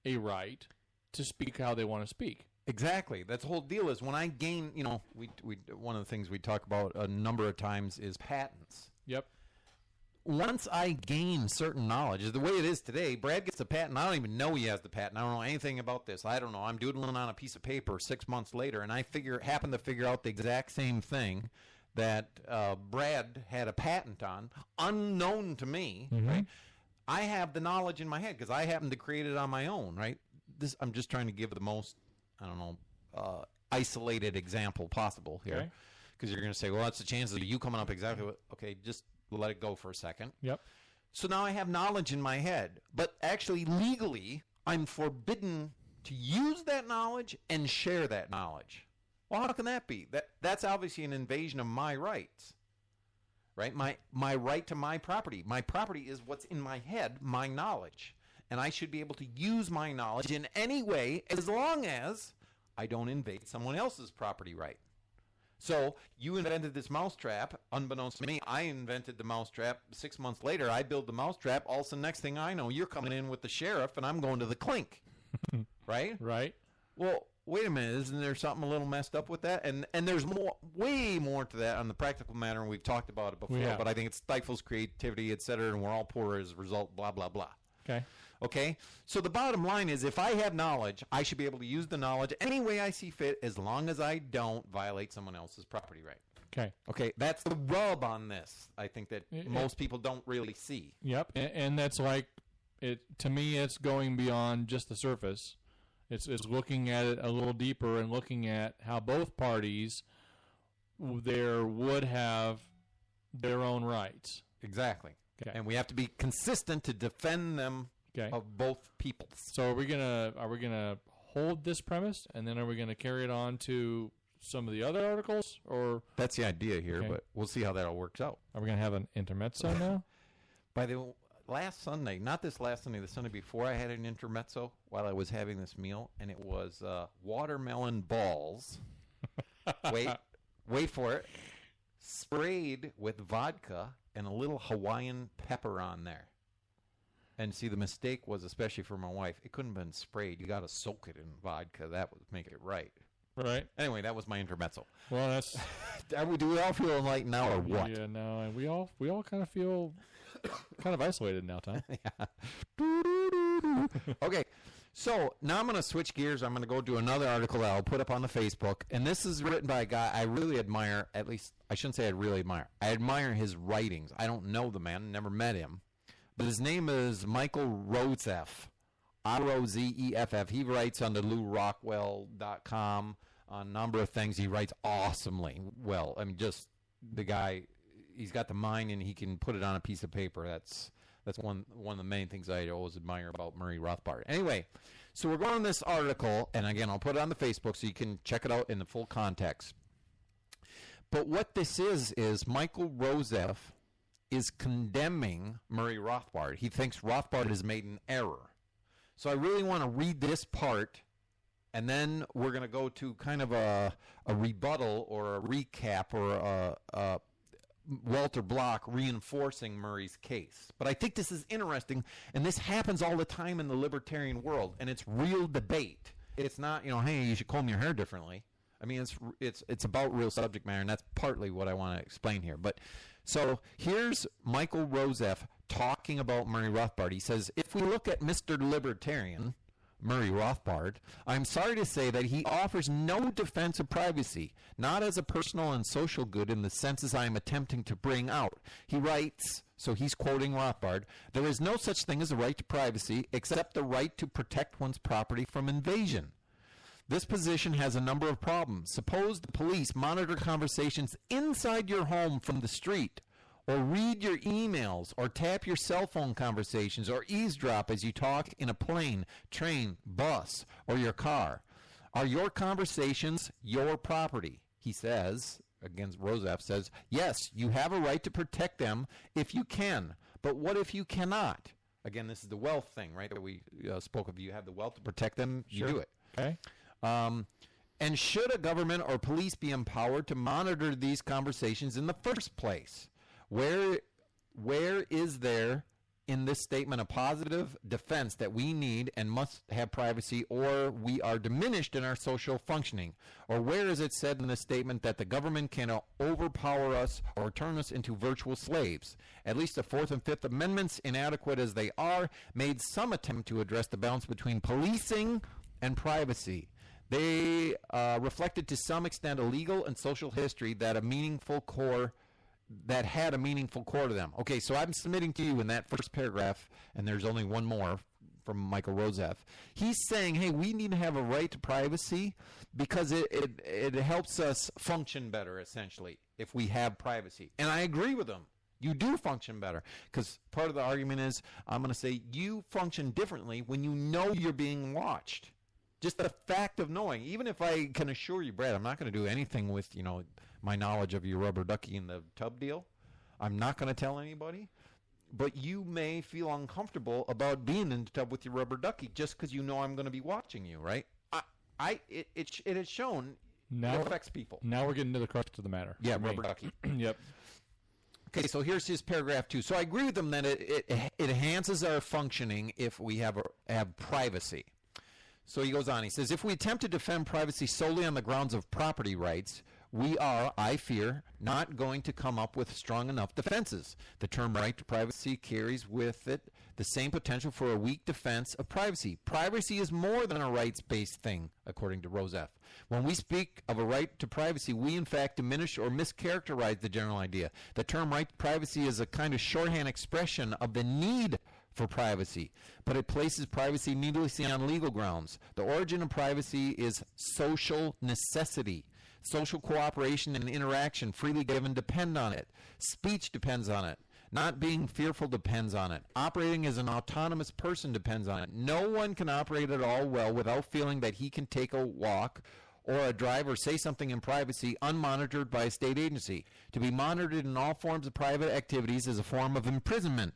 a right to speak how they want to speak. Exactly. That's the whole deal is when I gain, we one of the things we talk about a number of times is patents. Yep. Once I gain certain knowledge, the way it is today, Brad gets the patent. I don't even know he has the patent. I don't know anything about this. I don't know. I'm doodling on a piece of paper 6 months later, and I happen to figure out the exact same thing that Brad had a patent on, unknown to me, right? I have the knowledge in my head because I happen to create it on my own, right? I'm just trying to give the most, isolated example possible here. Because you're going to say, well, that's the chances of you coming up exactly what, okay, just let it go for a second. Yep. So now I have knowledge in my head, but actually legally I'm forbidden to use that knowledge and share that knowledge. Well, how can that be? That's obviously an invasion of my rights, right? My right to my property. My property is what's in my head, my knowledge. And I should be able to use my knowledge in any way as long as I don't invade someone else's property right. So you invented this mousetrap. Unbeknownst to me, I invented the mousetrap. 6 months later, I build the mousetrap. All of a sudden, next thing I know, you're coming in with the sheriff, and I'm going to the clink. Right? Right. Well, wait a minute. Isn't there something a little messed up with that? And there's way more to that on the practical matter, and we've talked about it before. Yeah. But I think it stifles creativity, et cetera, and we're all poor as a result, blah, blah, blah. Okay? So the bottom line is if I have knowledge, I should be able to use the knowledge any way I see fit as long as I don't violate someone else's property right. Okay, that's the rub on this, I think, that most people don't really see. Yep, and that's like, to me, it's going beyond just the surface. It's looking at it a little deeper and looking at how both parties there would have their own rights. Exactly. Okay. And we have to be consistent to defend them of both peoples. So are we gonna hold this premise, and then are we gonna carry it on to some of the other articles, or that's the idea here? But we'll see how that all works out. Are we gonna have an intermezzo now? By the last Sunday, not this last Sunday, the Sunday before, I had an intermezzo while I was having this meal, and it was watermelon balls. wait for it. Sprayed with vodka and a little Hawaiian pepper on there. And see, the mistake was, especially for my wife, it couldn't have been sprayed. You got to soak it in vodka. That would make it right. Right. Anyway, that was my intermezzo. Well, that's. Do we all feel enlightened now, or what? Yeah, no, and we all kind of feel kind of isolated now, Tom. Okay, so now I'm going to switch gears. I'm going to go to another article that I'll put up on the Facebook, and this is written by a guy I really admire. At least I shouldn't say I really admire. I admire his writings. I don't know the man, never met him, but his name is Michael Rozeff, Rozeff. He writes on the LouRockwell.com on a number of things. He writes awesomely well. I mean, just the guy, he's got the mind, and he can put it on a piece of paper. That's one of the main things I always admire about Murray Rothbard. Anyway, so we're going on this article, and again, I'll put it on the Facebook so you can check it out in the full context. But what this is Michael Rozeff is condemning Murray Rothbard. He thinks Rothbard has made an error. So I really want to read this part, and then we're going to go to kind of a rebuttal or a recap or a Walter Block reinforcing Murray's case. But I think this is interesting, and this happens all the time in the libertarian world, and it's real debate. It's not, hey, you should comb your hair differently. I mean, it's about real subject matter, and that's partly what I want to explain here. But so here's Michael Rozeff talking about Murray Rothbard. He says, if we look at Mr. Libertarian, Murray Rothbard, I'm sorry to say that he offers no defense of privacy, not as a personal and social good in the senses I am attempting to bring out. He writes, so he's quoting Rothbard, there is no such thing as a right to privacy except the right to protect one's property from invasion. This position has a number of problems. Suppose the police monitor conversations inside your home from the street, or read your emails, or tap your cell phone conversations, or eavesdrop as you talk in a plane, train, bus, or your car. Are your conversations your property? He says, against Rozeff says, yes, you have a right to protect them if you can, but what if you cannot? Again, this is the wealth thing, right, that we spoke of. You have the wealth to protect them, you do it. Okay. And should a government or police be empowered to monitor these conversations in the first place? Where is there in this statement a positive defense that we need and must have privacy, or we are diminished in our social functioning? Or where is it said in this statement that the government can overpower us or turn us into virtual slaves? At least the Fourth and Fifth Amendments, inadequate as they are, made some attempt to address the balance between policing and privacy. They reflected to some extent a legal and social history that had a meaningful core to them. Okay, so I'm submitting to you in that first paragraph, and there's only one more from Michael Rosef. He's saying, hey, we need to have a right to privacy because it helps us function better, essentially, if we have privacy. And I agree with him. You do function better, because part of the argument is, I'm going to say, you function differently when you know you're being watched. Just the fact of knowing, even if I can assure you, Brad, I'm not going to do anything with, my knowledge of your rubber ducky in the tub deal. I'm not going to tell anybody. But you may feel uncomfortable about being in the tub with your rubber ducky just because you know I'm going to be watching you, right? It has shown it affects people. Now we're getting to the crux of the matter. Yeah, rubber ducky. Yep. Okay, so here's his paragraph 2. So I agree with him that it enhances our functioning if we have privacy. So he goes on. He says, if we attempt to defend privacy solely on the grounds of property rights, we are, I fear, not going to come up with strong enough defenses. The term right to privacy carries with it the same potential for a weak defense of privacy. Privacy is more than a rights-based thing, according to Rosef. When we speak of a right to privacy, we in fact diminish or mischaracterize the general idea. The term right to privacy is a kind of shorthand expression of the need for privacy, but it places privacy needlessly on legal grounds. The origin of privacy is social necessity. Social cooperation and interaction freely given depend on it. Speech depends on it. Not being fearful depends on it. Operating as an autonomous person depends on it. No one can operate at all well without feeling that he can take a walk or a drive or say something in privacy unmonitored by a state agency. To be monitored in all forms of private activities is a form of imprisonment.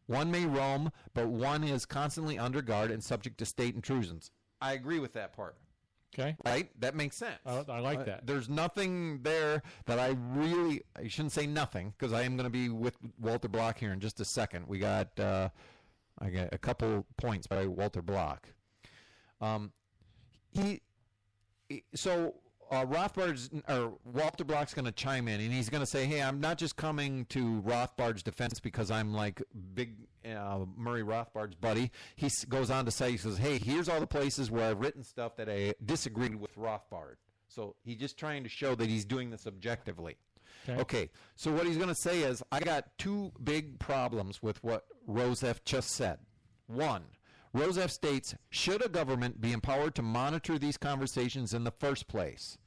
One may roam, but one is constantly under guard and subject to state intrusions. I agree with that part. Okay. Right? That makes sense. I like that. There's nothing there that I shouldn't say nothing, because I am going to be with Walter Block here in just a second. I got a couple points by Walter Block. Walter Block's going to chime in, and he's going to say, hey, I'm not just coming to Rothbard's defense because I'm like big Murray Rothbard's buddy. He goes on to say, he says, hey, here's all the places where I've written stuff that I disagreed with Rothbard. So he's just trying to show that he's doing this objectively. Okay, so what he's going to say is, I got two big problems with what Rosef just said. One, Rosef states, should a government be empowered to monitor these conversations in the first place?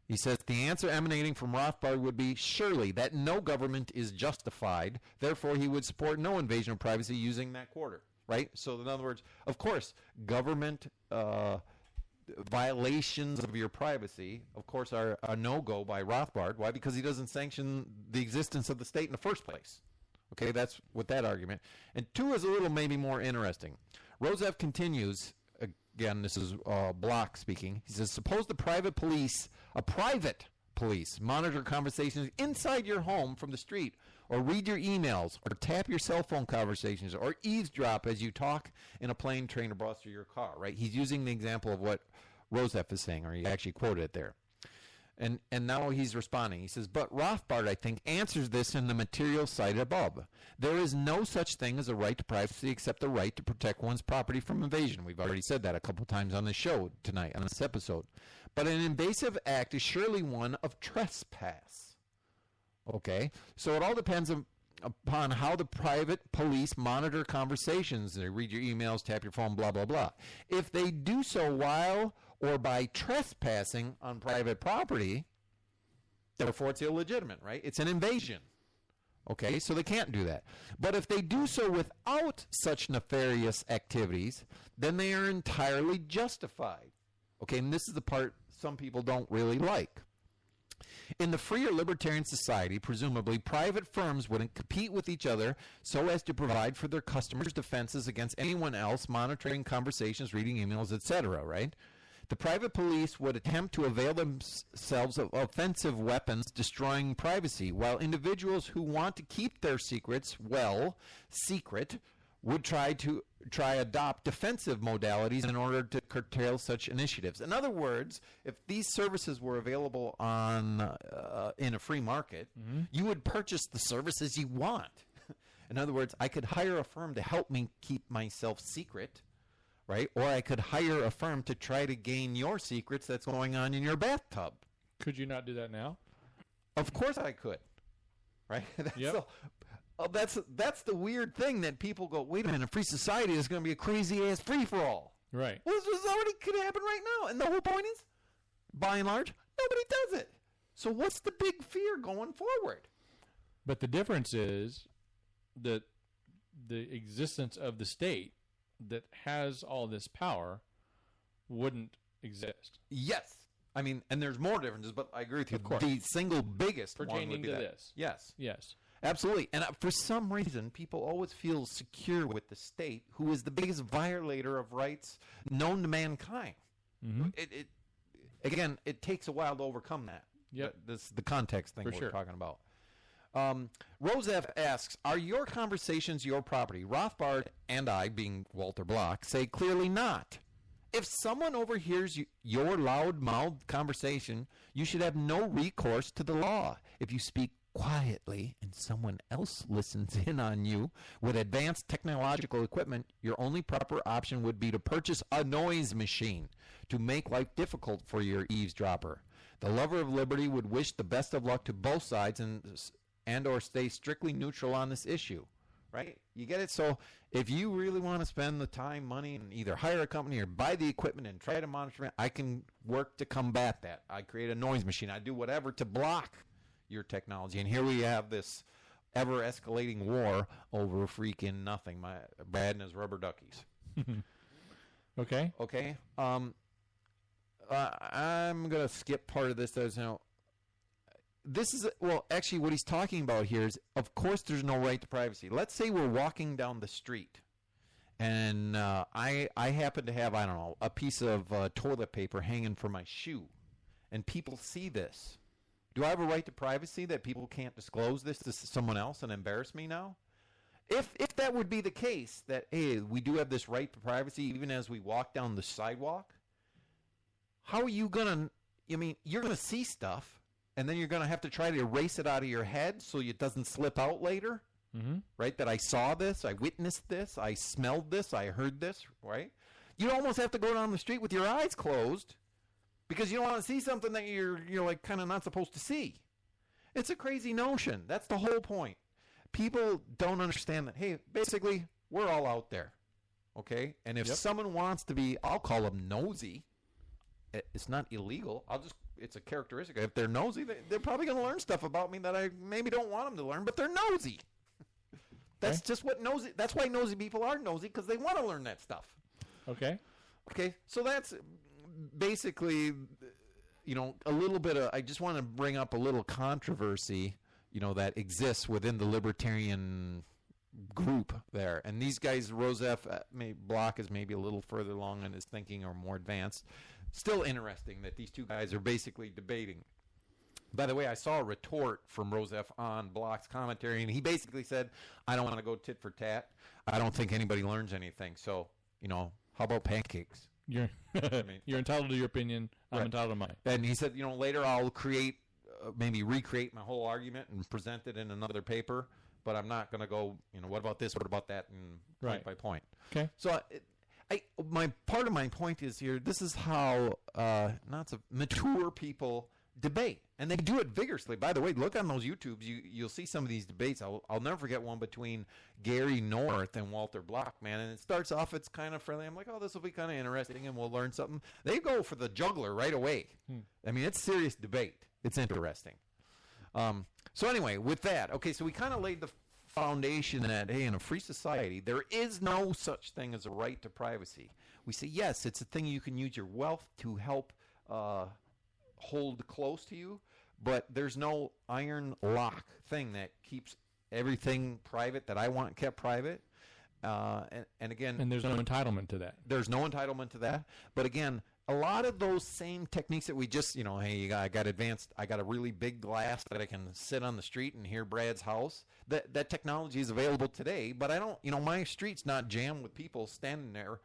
He says the answer emanating from Rothbard would be, surely, that no government is justified. Therefore, he would support no invasion of privacy using that quarter. Right? So, in other words, of course, government violations of your privacy, of course, are a no-go by Rothbard. Why? Because he doesn't sanction the existence of the state in the first place. Okay, that's with that argument. And two is a little maybe more interesting. Rosef continues, again, this is Block speaking. He says, suppose a private police monitor conversations inside your home from the street, or read your emails, or tap your cell phone conversations, or eavesdrop as you talk in a plane, train, or bus or your car, right? He's using the example of what Rosef is saying, or he actually quoted it there. And now he's responding. He says, but Rothbard, I think, answers this in the material cited above. There is no such thing as a right to privacy except the right to protect one's property from invasion. We've already said that a couple times on this show tonight, on this episode. But an invasive act is surely one of trespass. Okay? So it all depends upon how the private police monitor conversations. They read your emails, tap your phone, blah, blah, blah. If they do so while or by trespassing on private property, therefore it's illegitimate, right? It's an invasion. Okay, so they can't do that. But if they do so without such nefarious activities, then they are entirely justified. Okay, and this is the part some people don't really like. In the free or libertarian society, presumably, private firms wouldn't compete with each other so as to provide for their customers' defenses against anyone else monitoring conversations, reading emails, etc., right? The private police would attempt to avail themselves of offensive weapons, destroying privacy, while individuals who want to keep their secrets, secret, would try adopt defensive modalities in order to curtail such initiatives. In other words, if these services were available on in a free market, you would purchase the services you want. In other words, I could hire a firm to help me keep myself secret, right? Or I could hire a firm to try to gain your secrets that's going on in your bathtub. Could you not do that now? Of course I could, right? Yep. That's the weird thing that people go, wait a minute, a free society is going to be a crazy-ass free-for-all. Right. Well, this already could happen right now. And the whole point is, by and large, nobody does it. So what's the big fear going forward? But the difference is that the existence of the state that has all this power wouldn't exist. Yes. I mean, and there's more differences, but I agree with you. Of course. The single biggest one would Pertaining be to that. this. Yes. Yes. Absolutely. And for some reason, people always feel secure with the state, who is the biggest violator of rights known to mankind. Again, it takes a while to overcome that. Yep. This is the context thing For we're sure. talking about. Rose F. asks, are your conversations your property? Rothbard and I, being Walter Block, say clearly not. If someone overhears your loud-mouthed conversation, you should have no recourse to the law. If you speak quietly and someone else listens in on you with advanced technological equipment, your only proper option would be to purchase a noise machine to make life difficult for your eavesdropper. The lover of liberty would wish the best of luck to both sides and or stay strictly neutral on this issue, right? You get it? So if you really want to spend the time, money, and either hire a company or buy the equipment and try to monitor it, I can work to combat that. I create a noise machine. I do whatever to block your technology. And here we have this ever-escalating war over freaking nothing. My Brad and his rubber duckies. Okay. Okay. I'm going to skip part of this. There's this is, well, actually what he's talking about here is, of course, there's no right to privacy. Let's say we're walking down the street, and I happen to have, I don't know, a piece of toilet paper hanging from my shoe, and people see this. Do I have a right to privacy that people can't disclose this to someone else and embarrass me now? If that would be the case, that, hey, we do have this right to privacy even as we walk down the sidewalk, how are you going to, you're going to see stuff, and then you're going to have to try to erase it out of your head so it doesn't slip out later, right? That I saw this, I witnessed this, I smelled this, I heard this, right? You almost have to go down the street with your eyes closed because you don't want to see something that you're like kind of not supposed to see. It's a crazy notion. That's the whole point. People don't understand that, hey, basically, we're all out there, okay? And if someone wants to be, I'll call them nosy. It's not illegal. It's a characteristic. If they're nosy, they're probably going to learn stuff about me that I maybe don't want them to learn, but they're nosy. That's just what nosy, that's why nosy people are nosy, because they want to learn that stuff. Okay. Okay, so that's basically, a little bit of, I just want to bring up a little controversy, that exists within the libertarian group there. And these guys, Rosef Block is maybe a little further along in his thinking or more advanced. Still interesting that these two guys are basically debating. By the way, I saw a retort from Rosef on Block's commentary, and he basically said, I don't want to go tit for tat. I don't think anybody learns anything. So, how about pancakes? You're entitled to your opinion. I'm entitled to mine. And he said, later I'll maybe recreate my whole argument and present it in another paper, but I'm not going to go, what about this, what about that, and point by point. Okay. So part of my point is here, this is how mature people debate, and they do it vigorously. By the way, look on those YouTubes. You'll see some of these debates. I'll never forget one between Gary North and Walter Block, man. And it starts off, it's kind of friendly. I'm like, oh, this will be kind of interesting, and we'll learn something. They go for the jugular right away. It's serious debate. It's interesting. So anyway, with that, okay, so we kind of laid the foundation that, hey, in a free society, there is no such thing as a right to privacy. We say, yes, it's a thing you can use your wealth to help hold close to you, but there's no iron lock thing that keeps everything private that I want kept private. And again... And there's no entitlement to that. There's no entitlement to that. But again, a lot of those same techniques that we just, hey, I got a really big glass that I can sit on the street and hear Brad's house. That technology is available today, but I don't, my street's not jammed with people standing there,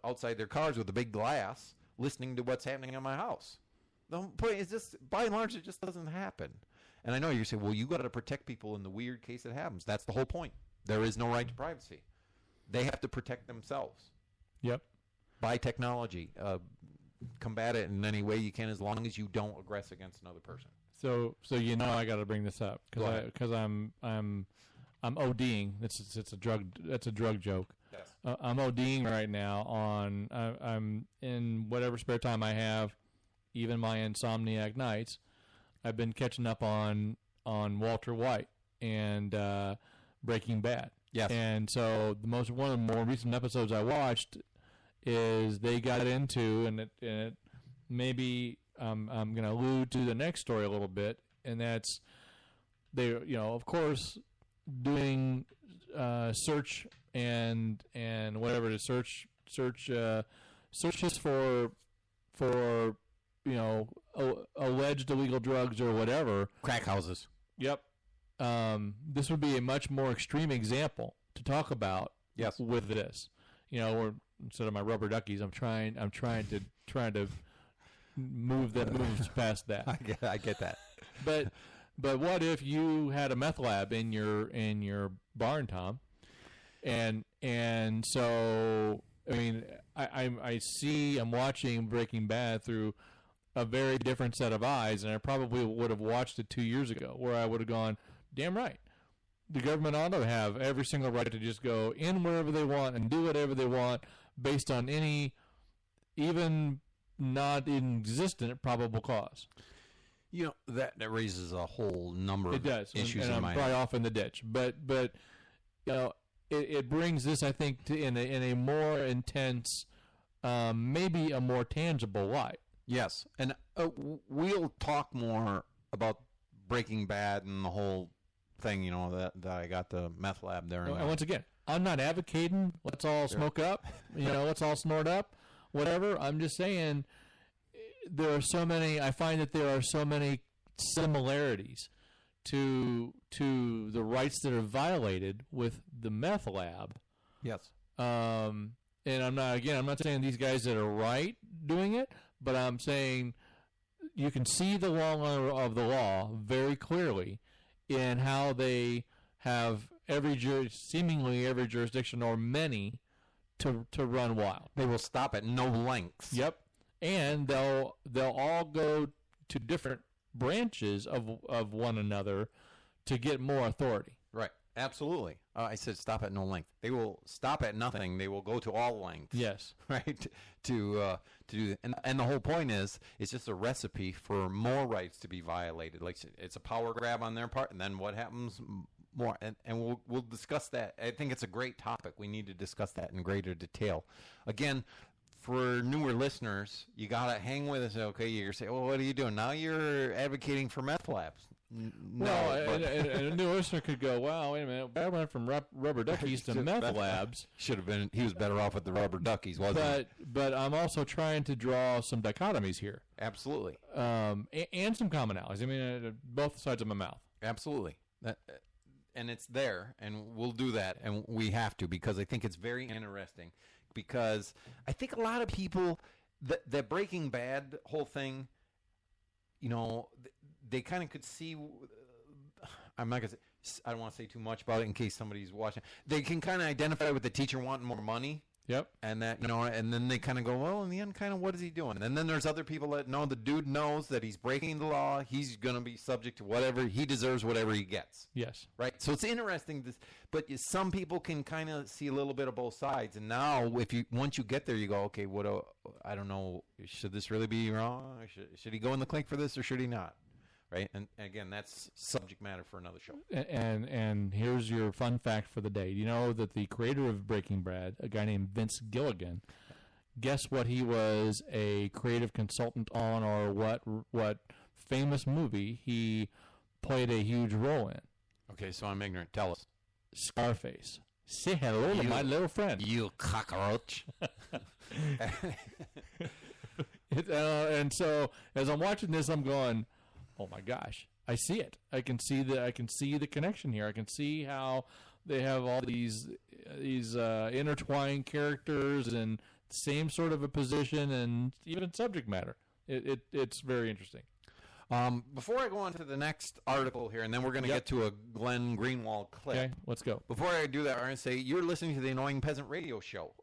outside their cars with a big glass listening to what's happening in my house. The point is just, by and large, it just doesn't happen. And I know you say, well, you got to protect people in the weird case it happens. That's the whole point. There is no right to privacy. They have to protect themselves. Yep. By technology. Combat it in any way you can, as long as you don't aggress against another person. So I got to bring this up because I'm ODing. It's a drug. That's a drug joke. Yes. I'm ODing right now on. I'm in whatever spare time I have, even my insomniac nights. I've been catching up on Walter White and Breaking Bad. Yes. And so one of the more recent episodes I watched is they got into, and it maybe I'm going to allude to the next story a little bit, and that's they, of course, doing search and whatever to searches for alleged illegal drugs or whatever. Crack houses. Yep. This would be a much more extreme example to talk about. Yes. With this, we're instead of my rubber duckies, I'm trying to moves past that. I get that. But what if you had a meth lab in your barn, Tom? And so I mean I'm watching Breaking Bad through a very different set of eyes, and I probably would have watched it 2 years ago, where I would have gone, damn right. The government ought to have every single right to just go in wherever they want and do whatever they want based on any, even not existent, probable cause. That raises a whole number of issues and in I'm my probably off in the ditch. But it brings this, I think, in a more intense, maybe a more tangible light. Yes, and we'll talk more about Breaking Bad and the whole thing, that I got the meth lab there. And once again, I'm not advocating let's all smoke up, let's all snort up, whatever. I'm just saying I find that there are so many similarities to the rights that are violated with the meth lab. Yes. And I'm not saying these guys that are right doing it, but I'm saying you can see the long arm of the law very clearly in how they have seemingly every jurisdiction or many to run wild. They will stop at no lengths. Yep. And they'll all go to different branches of one another to get more authority. Right. Absolutely. I said stop at no length. They will stop at nothing. They will go to all lengths. Yes. Right. To do that. And the whole point is, it's just a recipe for more rights to be violated. Like, it's a power grab on their part, and then what happens more? And we'll discuss that. I think it's a great topic. We need to discuss that in greater detail. Again, for newer listeners, you gotta hang with us. Okay, you're saying, well, what are you doing now? You're advocating for meth labs. No, and a new listener could go, wow, wait a minute, I went from rubber duckies to meth labs. Should have been. He was better off with the rubber duckies, wasn't he? But I'm also trying to draw some dichotomies here. Absolutely. And some commonalities. I mean, both sides of my mouth. Absolutely. And it's there, and we'll do that, and we have to, because I think it's very interesting. Because I think a lot of people, the Breaking Bad whole thing, they kind of could see. I'm not gonna say, I don't want to say too much about it in case somebody's watching. They can kind of identify with the teacher wanting more money. Yep. And that, and then they kind of go, well, in the end, kind of, what is he doing? And then there's other people that know the dude knows that he's breaking the law. He's going to be subject to whatever. He deserves whatever he gets. Yes. Right? So it's interesting. But some people can kind of see a little bit of both sides. And now, once you get there, you go, okay, I don't know. Should this really be wrong? Should he go in the clink for this or should he not? Right? And again, that's subject matter for another show. And here's your fun fact for the day. You know that the creator of Breaking Bad, a guy named Vince Gilligan, guess what he was a creative consultant on, or what famous movie he played a huge role in? Okay, so I'm ignorant. Tell us. Scarface. Say hello to my little friend. You cockroach. And so as I'm watching this, I'm going, oh my gosh, I see it. I can see the connection here. I can see how they have all these intertwined characters and same sort of a position and even subject matter. It's very interesting. Before I go on to the next article here, and then we're going to get to a Glenn Greenwald clip. Okay, let's go. Before I do that, I'm going to say you're listening to the Annoying Peasant Radio Show.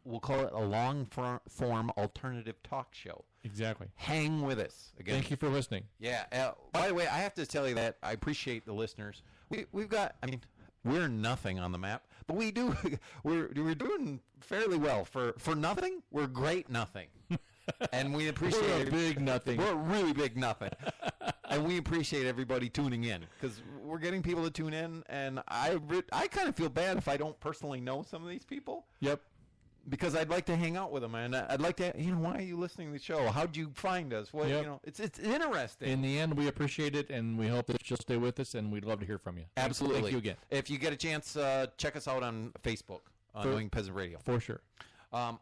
We'll call it a long-form alternative talk show. Exactly. Hang with us. Again. Thank you for listening. Yeah. By the way, I have to tell you that I appreciate the listeners. We've got, I mean, we're nothing on the map, but we do. We're doing fairly well for nothing. We're great nothing. And we appreciate We're a big nothing. We're a really big nothing. And we appreciate everybody tuning in because we're getting people to tune in. And I kind of feel bad if I don't personally know some of these people. Yep. Because I'd like to hang out with them. And I'd like to, why are you listening to the show? How'd you find us? Well, yep. It's interesting. In the end, we appreciate it, and we hope that you'll stay with us, and we'd love to hear from you. Absolutely. Thank you again. If you get a chance, check us out on Facebook, Annoying Peasant Radio. For sure.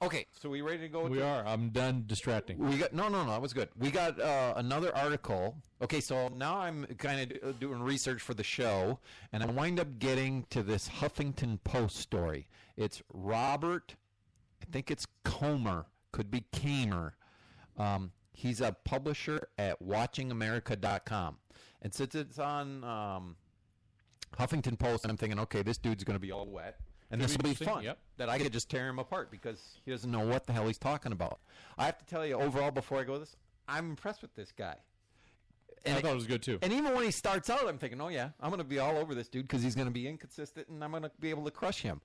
Okay, so we ready to go? We are. I'm done distracting. We got no. That was good. We got another article. Okay, so now I'm kind of doing research for the show, and I wind up getting to this Huffington Post story. It's Robert, I think it's Comer, could be Kamer. He's a publisher at WatchingAmerica.com, and since it's on Huffington Post, I'm thinking, okay, this dude's going to be all wet. And this will be fun, that I could just tear him apart because he doesn't know what the hell he's talking about. I have to tell you, overall, before I go with this, I'm impressed with this guy. And I thought it was good, too. And even when he starts out, I'm thinking, oh, yeah, I'm going to be all over this dude because he's going to be inconsistent and I'm going to be able to crush him.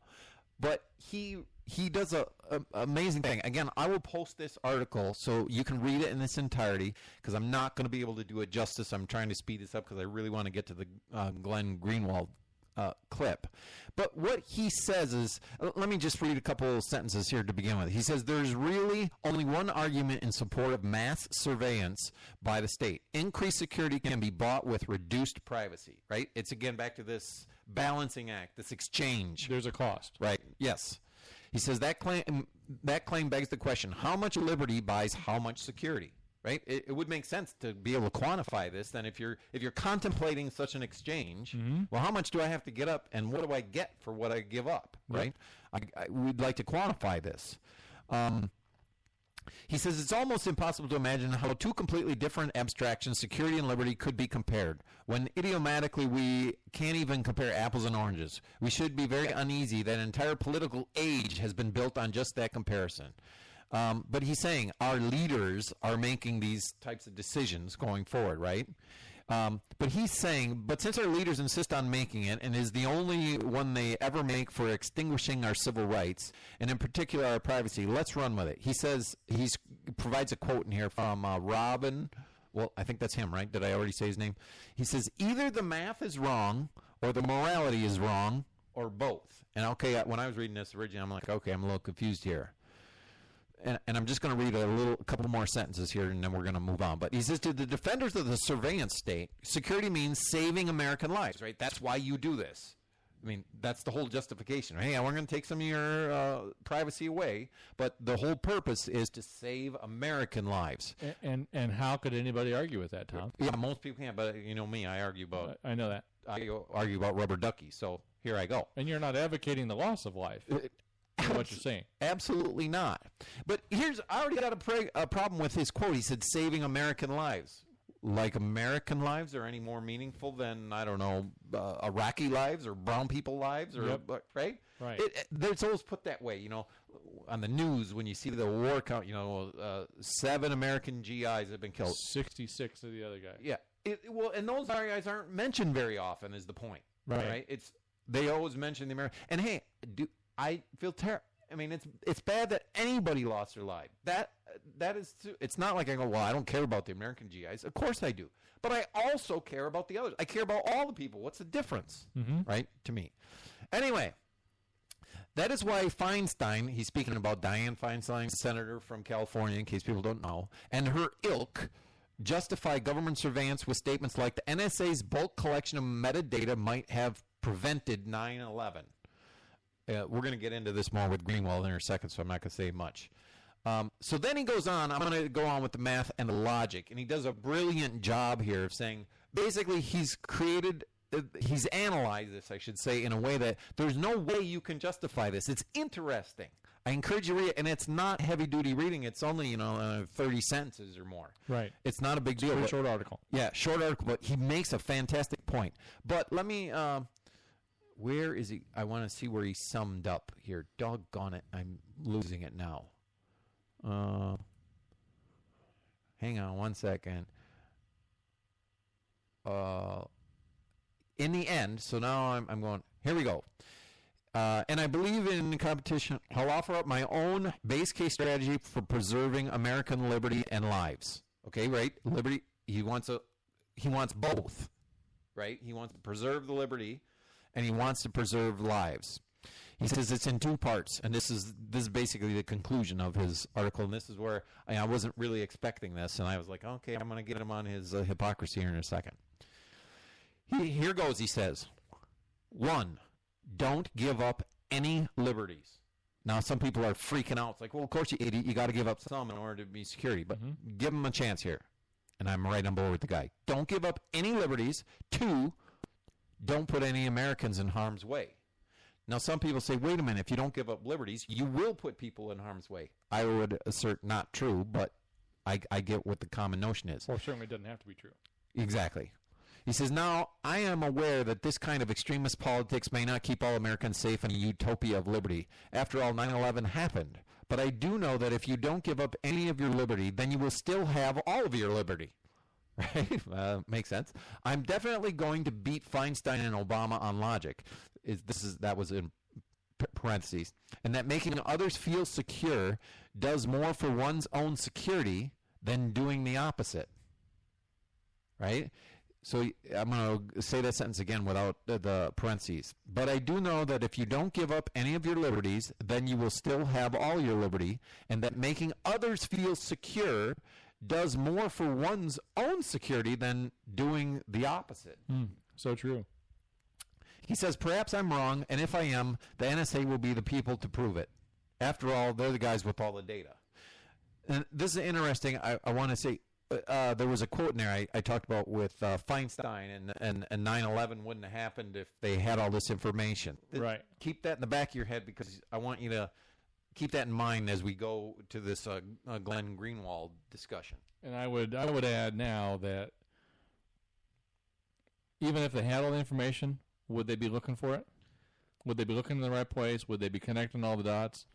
But he does a amazing thing. Again, I will post this article so you can read it in its entirety because I'm not going to be able to do it justice. I'm trying to speed this up because I really want to get to the Glenn Greenwald clip. But what he says is, let me just read a couple of sentences here to begin with. He says, there's really only one argument in support of mass surveillance by the state. Increased security can be bought with reduced privacy, right? It's again back to this balancing act, this exchange. There's a cost. Right, yes. He says that claim begs the question, how much liberty buys how much security? Right? It would make sense to be able to quantify this. Then, if you're contemplating such an exchange, well, how much do I have to get up, and what do I get for what I give up? Right? I would like to quantify this. He says it's almost impossible to imagine how two completely different abstractions, security and liberty, could be compared. When idiomatically we can't even compare apples and oranges, we should be very uneasy that an entire political age has been built on just that comparison. But he's saying our leaders are making these types of decisions going forward, right? But he's saying, but since our leaders insist on making it, and is the only one they ever make for extinguishing our civil rights, and in particular our privacy, let's run with it. He says, he provides a quote in here from Robin, well, I think that's him, right? Did I already say his name? He says, either the math is wrong, or the morality is wrong, or both. And okay, when I was reading this originally, I'm like, okay, I'm a little confused here. And I'm just going to read a couple more sentences here, and then we're going to move on. But he says, to the defenders of the surveillance state, security means saving American lives, right? That's why you do this. I mean, that's the whole justification. Hey, we're going to take some of your privacy away, but the whole purpose is to save American lives. And how could anybody argue with that, Tom? Yeah, most people can't, but you know me, I argue about... I know that. I argue about rubber duckies, so here I go. And you're not advocating the loss of life. What you're saying. Absolutely not. But I already got a problem with his quote. He said, saving American lives. Like American lives are any more meaningful than, I don't know, Iraqi lives or brown people lives? Or right? Right. It's always put that way, on the news when you see the war count, 7 American GIs have been killed. 66 of the other guy. Yeah. Well, and those guys aren't mentioned very often is the point. Right. They always mention the American. And hey, I feel terrible. I mean, it's bad that anybody lost their life. That is. It's not like I go, well, I don't care about the American GIs. Of course I do, but I also care about the others. I care about all the people. What's the difference, right? To me, anyway. That is why Feinstein. He's speaking about Dianne Feinstein, senator from California, in case people don't know, and her ilk justify government surveillance with statements like the NSA's bulk collection of metadata might have prevented 9/11. We're going to get into this more with Greenwald in a second, so I'm not going to say much. So then he goes on. I'm going to go on with the math and the logic. And he does a brilliant job here of saying, basically, he's analyzed this, I should say, in a way that there's no way you can justify this. It's interesting. I encourage you to read it, and it's not heavy-duty reading. It's only, 30 sentences or more. Right. It's not a big deal. It's a short article. Yeah, short article, but he makes a fantastic point. But let me, where is he? I want to see where he summed up here. Doggone it, I'm losing it now. Hang on one second. In the end, so now I'm going, here we go. And I believe in competition. I'll offer up my own base case strategy for preserving American liberty and lives. Okay, right? Liberty. He wants both, right? He wants to preserve the liberty, and he wants to preserve lives. He says it's in two parts, and this is basically the conclusion of his article. And this is where I wasn't really expecting this, and I was like, okay, I'm going to get him on his hypocrisy here in a second. Here goes. He says, 1. Don't give up any liberties. Now, some people are freaking out. It's like, well, of course, you idiot. You got to give up some in order to be security. But give them a chance here. And I'm right on board with the guy. Don't give up any liberties. 2, don't put any Americans in harm's way. Now, some people say, wait a minute. If you don't give up liberties, you will put people in harm's way. I would assert not true, but I get what the common notion is. Well, certainly it doesn't have to be true. Exactly. He says, now, I am aware that this kind of extremist politics may not keep all Americans safe in a utopia of liberty. After all, 9/11 happened. But I do know that if you don't give up any of your liberty, then you will still have all of your liberty. Right? Makes sense. I'm definitely going to beat Feinstein and Obama on logic. That was in parentheses. And that making others feel secure does more for one's own security than doing the opposite. Right? So I'm going to say that sentence again without the parentheses. But I do know that if you don't give up any of your liberties, then you will still have all your liberty, and that making others feel secure does more for one's own security than doing the opposite. So true. He says, perhaps I'm wrong, and if I am, the NSA will be the people to prove it. After all, they're the guys with all the data. And this is interesting. I want to say, there was a quote in there I talked about with Feinstein, and 9/11 wouldn't have happened if they had all this information. Right. Keep that in the back of your head, because I want you to keep that in mind as we go to this Glenn Greenwald discussion. And I would add now that even if they had all the information, would they be looking for it? Would they be looking in the right place? Would they be connecting all the dots?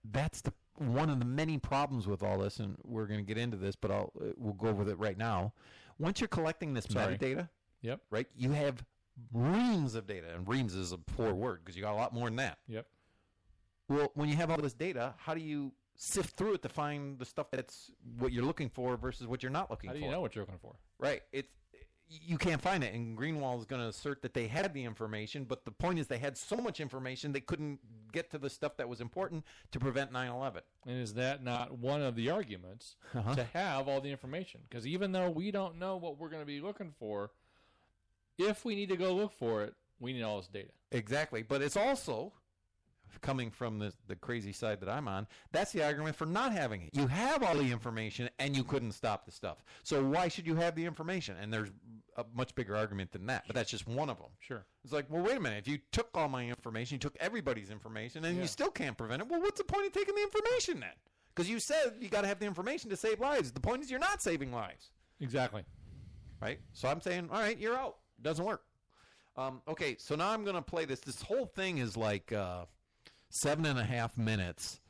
That's one of the many problems with all this, and we're going to get into this, but we'll go over it right now. Once you're collecting this metadata, yep, right, you have reams of data, and reams is a poor word because you got a lot more than that. Yep. Well, when you have all this data, how do you sift through it to find the stuff that's what you're looking for versus what you're not looking for? How do you know what you're looking for? Right. You can't find it, and Greenwald is going to assert that they had the information, but the point is they had so much information they couldn't get to the stuff that was important to prevent 9/11. And is that not one of the arguments to have all the information? Because even though we don't know what we're going to be looking for, if we need to go look for it, we need all this data. Exactly, but it's also, coming from the crazy side that I'm on, that's the argument for not having it. You have all the information, and you couldn't stop the stuff. So why should you have the information? And there's a much bigger argument than that, but that's just one of them. Sure. It's like, well, wait a minute. If you took all my information, you took everybody's information, and you still can't prevent it, well, what's the point of taking the information then? Because you said you got to have the information to save lives. The point is you're not saving lives. Exactly. Right? So I'm saying, all right, you're out. Doesn't work. Okay, so now I'm going to play this. This whole thing is like 7.5 minutes,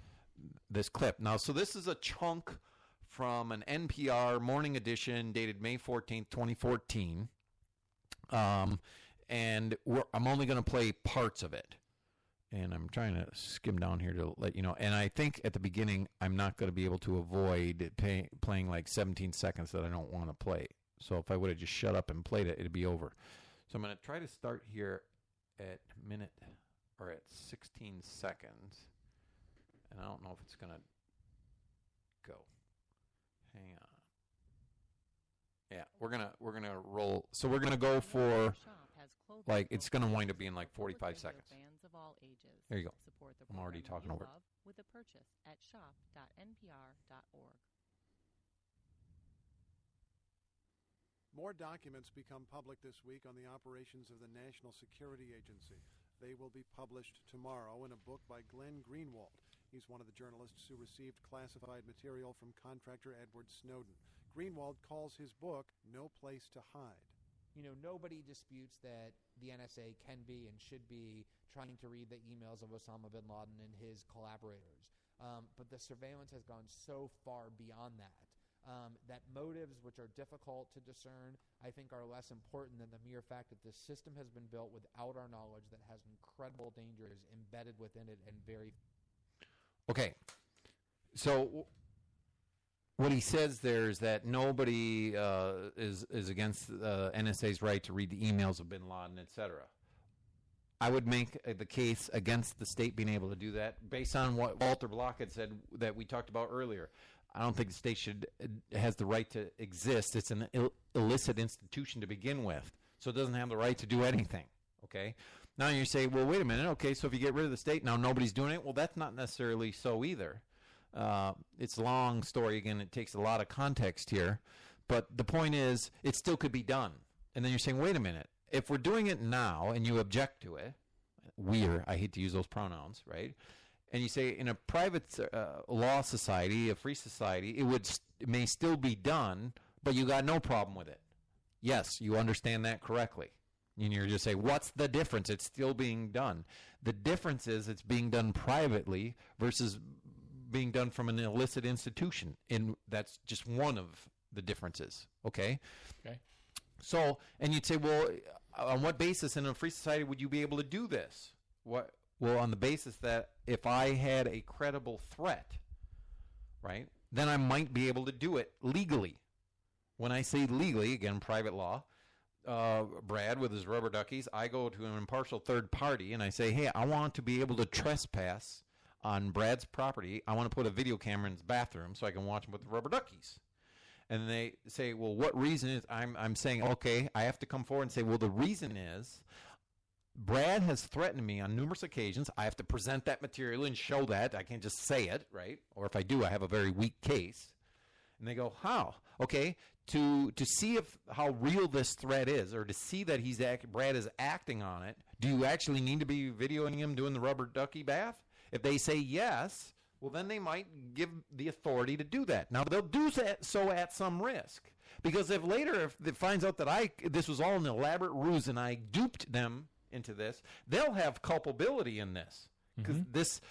this clip. Now, so this is a chunk from an NPR morning edition dated May 14th, 2014. And I'm only going to play parts of it. And I'm trying to skim down here to let you know. And I think at the beginning, I'm not going to be able to avoid playing like 17 seconds that I don't want to play. So if I would have just shut up and played it, it'd be over. So I'm going to try to start here at minute or at 16 seconds. And I don't know if it's going to go. Hang on. Yeah, we're gonna roll. So we're gonna go for like it's gonna wind up being like 45 seconds. There you go. I'm already talking over it. with a purchase at shop.npr.org. More documents become public this week on the operations of the National Security Agency. They will be published tomorrow in a book by Glenn Greenwald. He's one of the journalists who received classified material from contractor Edward Snowden. Greenwald calls his book No Place to Hide. You know, nobody disputes that the NSA can be and should be trying to read the emails of Osama bin Laden and his collaborators. But the surveillance has gone so far beyond that. That motives, which are difficult to discern, I think are less important than the mere fact that this system has been built without our knowledge, that has incredible dangers embedded within it and very... Okay. So what he says there is that nobody is against the NSA's right to read the emails of bin Laden, etc. I would make the case against the state being able to do that based on what Walter Block had said that we talked about earlier. I don't think the state has the right to exist. It's an illicit institution to begin with, so it doesn't have the right to do anything, okay? Now you say, well, wait a minute, okay, so if you get rid of the state, now nobody's doing it? Well, that's not necessarily so either. It's a long story. Again, it takes a lot of context here, but the point is it still could be done. And then you're saying, wait a minute, if we're doing it now and you object to it, I hate to use those pronouns, right? And you say in a private law society, a free society, it may still be done, but you got no problem with it. Yes, you understand that correctly. And you're just saying, what's the difference? It's still being done. The difference is it's being done privately versus being done from an illicit institution. And that's just one of the differences, okay? Okay. So, and you'd say, well, on what basis in a free society would you be able to do this? What? Well, on the basis that if I had a credible threat, right, then I might be able to do it legally. When I say legally, again, private law, Brad with his rubber duckies, I go to an impartial third party and I say, hey, I want to be able to trespass on Brad's property. I want to put a video camera in his bathroom so I can watch him with the rubber duckies. And they say, well, what reason is, I'm saying, okay, I have to come forward and say, well, the reason is Brad has threatened me on numerous occasions. I have to present that material and show that. I can't just say it, right? Or if I do, I have a very weak case. And they go, how? Okay, to see how real this threat is, or to see that Brad is acting on it, do you actually need to be videoing him doing the rubber ducky bath? If they say yes, well, then they might give the authority to do that. Now, they'll do so at some risk. Because if it finds out that this was all an elaborate ruse and I duped them into this, they'll have culpability in this. Because this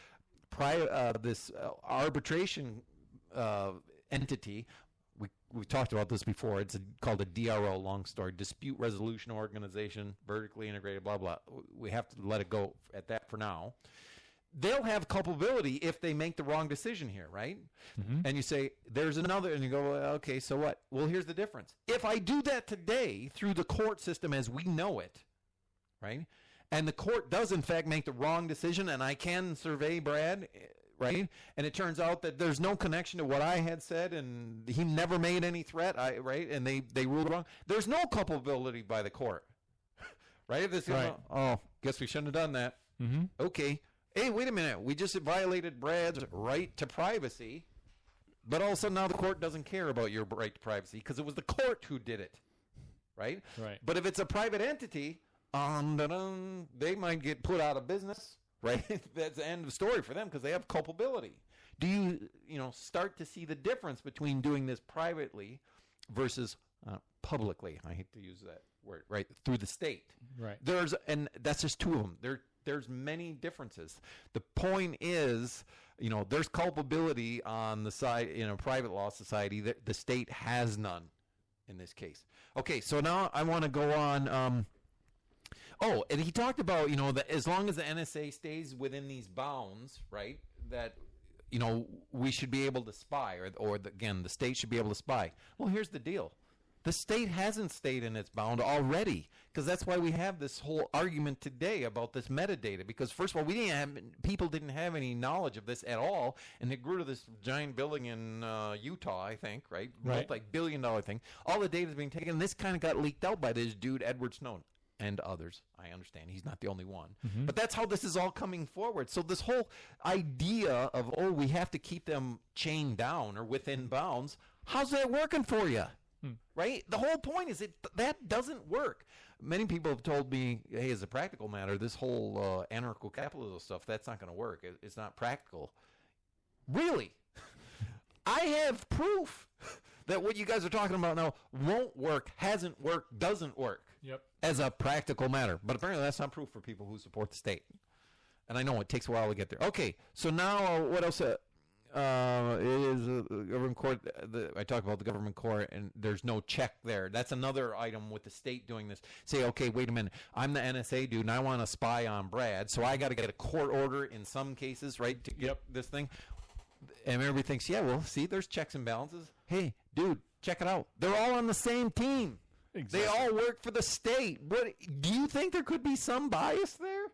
arbitration entity, we've talked about this before, it's called a DRO, long story, Dispute Resolution Organization, vertically integrated, blah, blah. We have to let it go at that for now. They'll have culpability if they make the wrong decision here, right? And you say, there's another, and you go, well, okay, so what? Well, here's the difference. If I do that today through the court system as we know it, right, and the court does, in fact, make the wrong decision, and I can survey Brad, right, and it turns out that there's no connection to what I had said, and he never made any threat, right, and they ruled wrong, there's no culpability by the court, right? If this right. Oh, guess we shouldn't have done that. Okay. Hey, wait a minute. We just violated Brad's right to privacy, but all of a sudden now the court doesn't care about your right to privacy because it was the court who did it, right? Right. But if it's a private entity, they might get put out of business, right? That's the end of the story for them because they have culpability. Do you start to see the difference between doing this privately versus publicly? I hate to use that word, right? Through the state. Right. And that's just two of them. There's many differences. The point is, there's culpability on the side in a private law society that the state has none in this case. Okay, so now I want to go on. And he talked about, that as long as the NSA stays within these bounds, right, that, we should be able to spy, again, the state should be able to spy. Well, here's the deal. The state hasn't stayed in its bound already, because that's why we have this whole argument today about this metadata. Because first of all, people didn't have any knowledge of this at all, and it grew to this giant building in Utah, I think, right? Multi-billion-dollar thing. All the data is being taken, and this kind of got leaked out by this dude, Edward Snowden. and others. I understand he's not the only one. But that's how this is all coming forward. So this whole idea of, we have to keep them chained down or within bounds, how's that working for you? Right? The whole point is that doesn't work. Many people have told me, hey, as a practical matter, this whole anarcho-capitalism stuff, that's not going to work. It's not practical. Really? I have proof that what you guys are talking about now won't work, hasn't worked, doesn't work. Yep. As a practical matter. But apparently that's not proof for people who support the state. And I know it takes a while to get there. Okay, so now what else? It is government court. I talk about the government court, and there's no check there. That's another item with the state doing this. Say, okay, wait a minute. I'm the NSA dude, and I want to spy on Brad, so I got to get a court order in some cases, right, to get this thing. And everybody thinks, yeah, well, see, there's checks and balances. Hey, dude, check it out. They're all on the same team. Exactly. They all work for the state. What do you think there could be some bias there?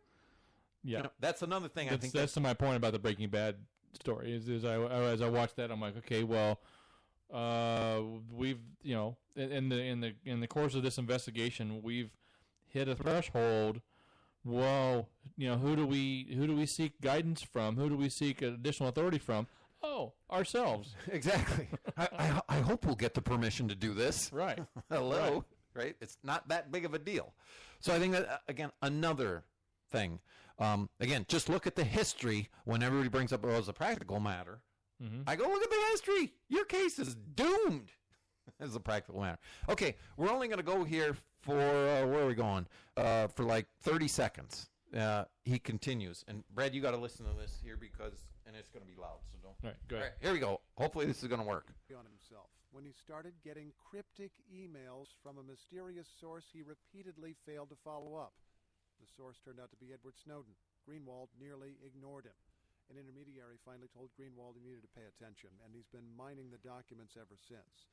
Yeah, that's another thing. I think that's to my point about the Breaking Bad story. As I watched that, I'm like, okay, well, we've in the course of this investigation, we've hit a threshold. Well, who do we seek guidance from? Who do we seek additional authority from? Oh, ourselves. Exactly. I hope we'll get the permission to do this. Right. Hello. Right. It's not that big of a deal. So I think that, again, another thing. Again, just look at the history when everybody brings up, as a practical matter. I go, look at the history. Your case is doomed as a practical matter. Okay, we're only going to go here for, where are we going? For like 30 seconds. He continues. And Brad, you got to listen to this here and it's going to be loud. So don't. All right, go ahead. All right, here we go. Hopefully this is going to work. On himself. When he started getting cryptic emails from a mysterious source he repeatedly failed to follow up. The source turned out to be Edward Snowden. Greenwald nearly ignored him. An intermediary finally told Greenwald he needed to pay attention, and he's been mining the documents ever since.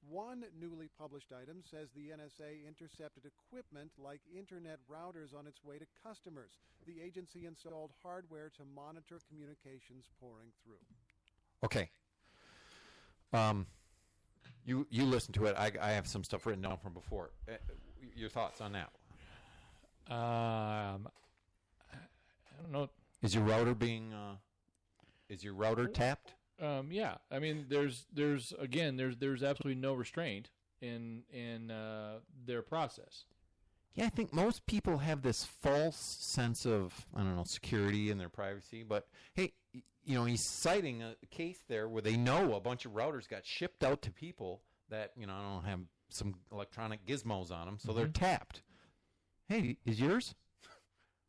One newly published item says the NSA intercepted equipment like internet routers on its way to customers. The agency installed hardware to monitor communications pouring through. Okay. You listen to it. I have some stuff written down from before. Your thoughts on that? I don't know. Is your router tapped? Yeah. I mean, there's absolutely no restraint in their process. Yeah, I think most people have this false sense of, security and their privacy. But hey, he's citing a case there where they know a bunch of routers got shipped out to people that don't have some electronic gizmos on them, so they're tapped. Hey, is yours?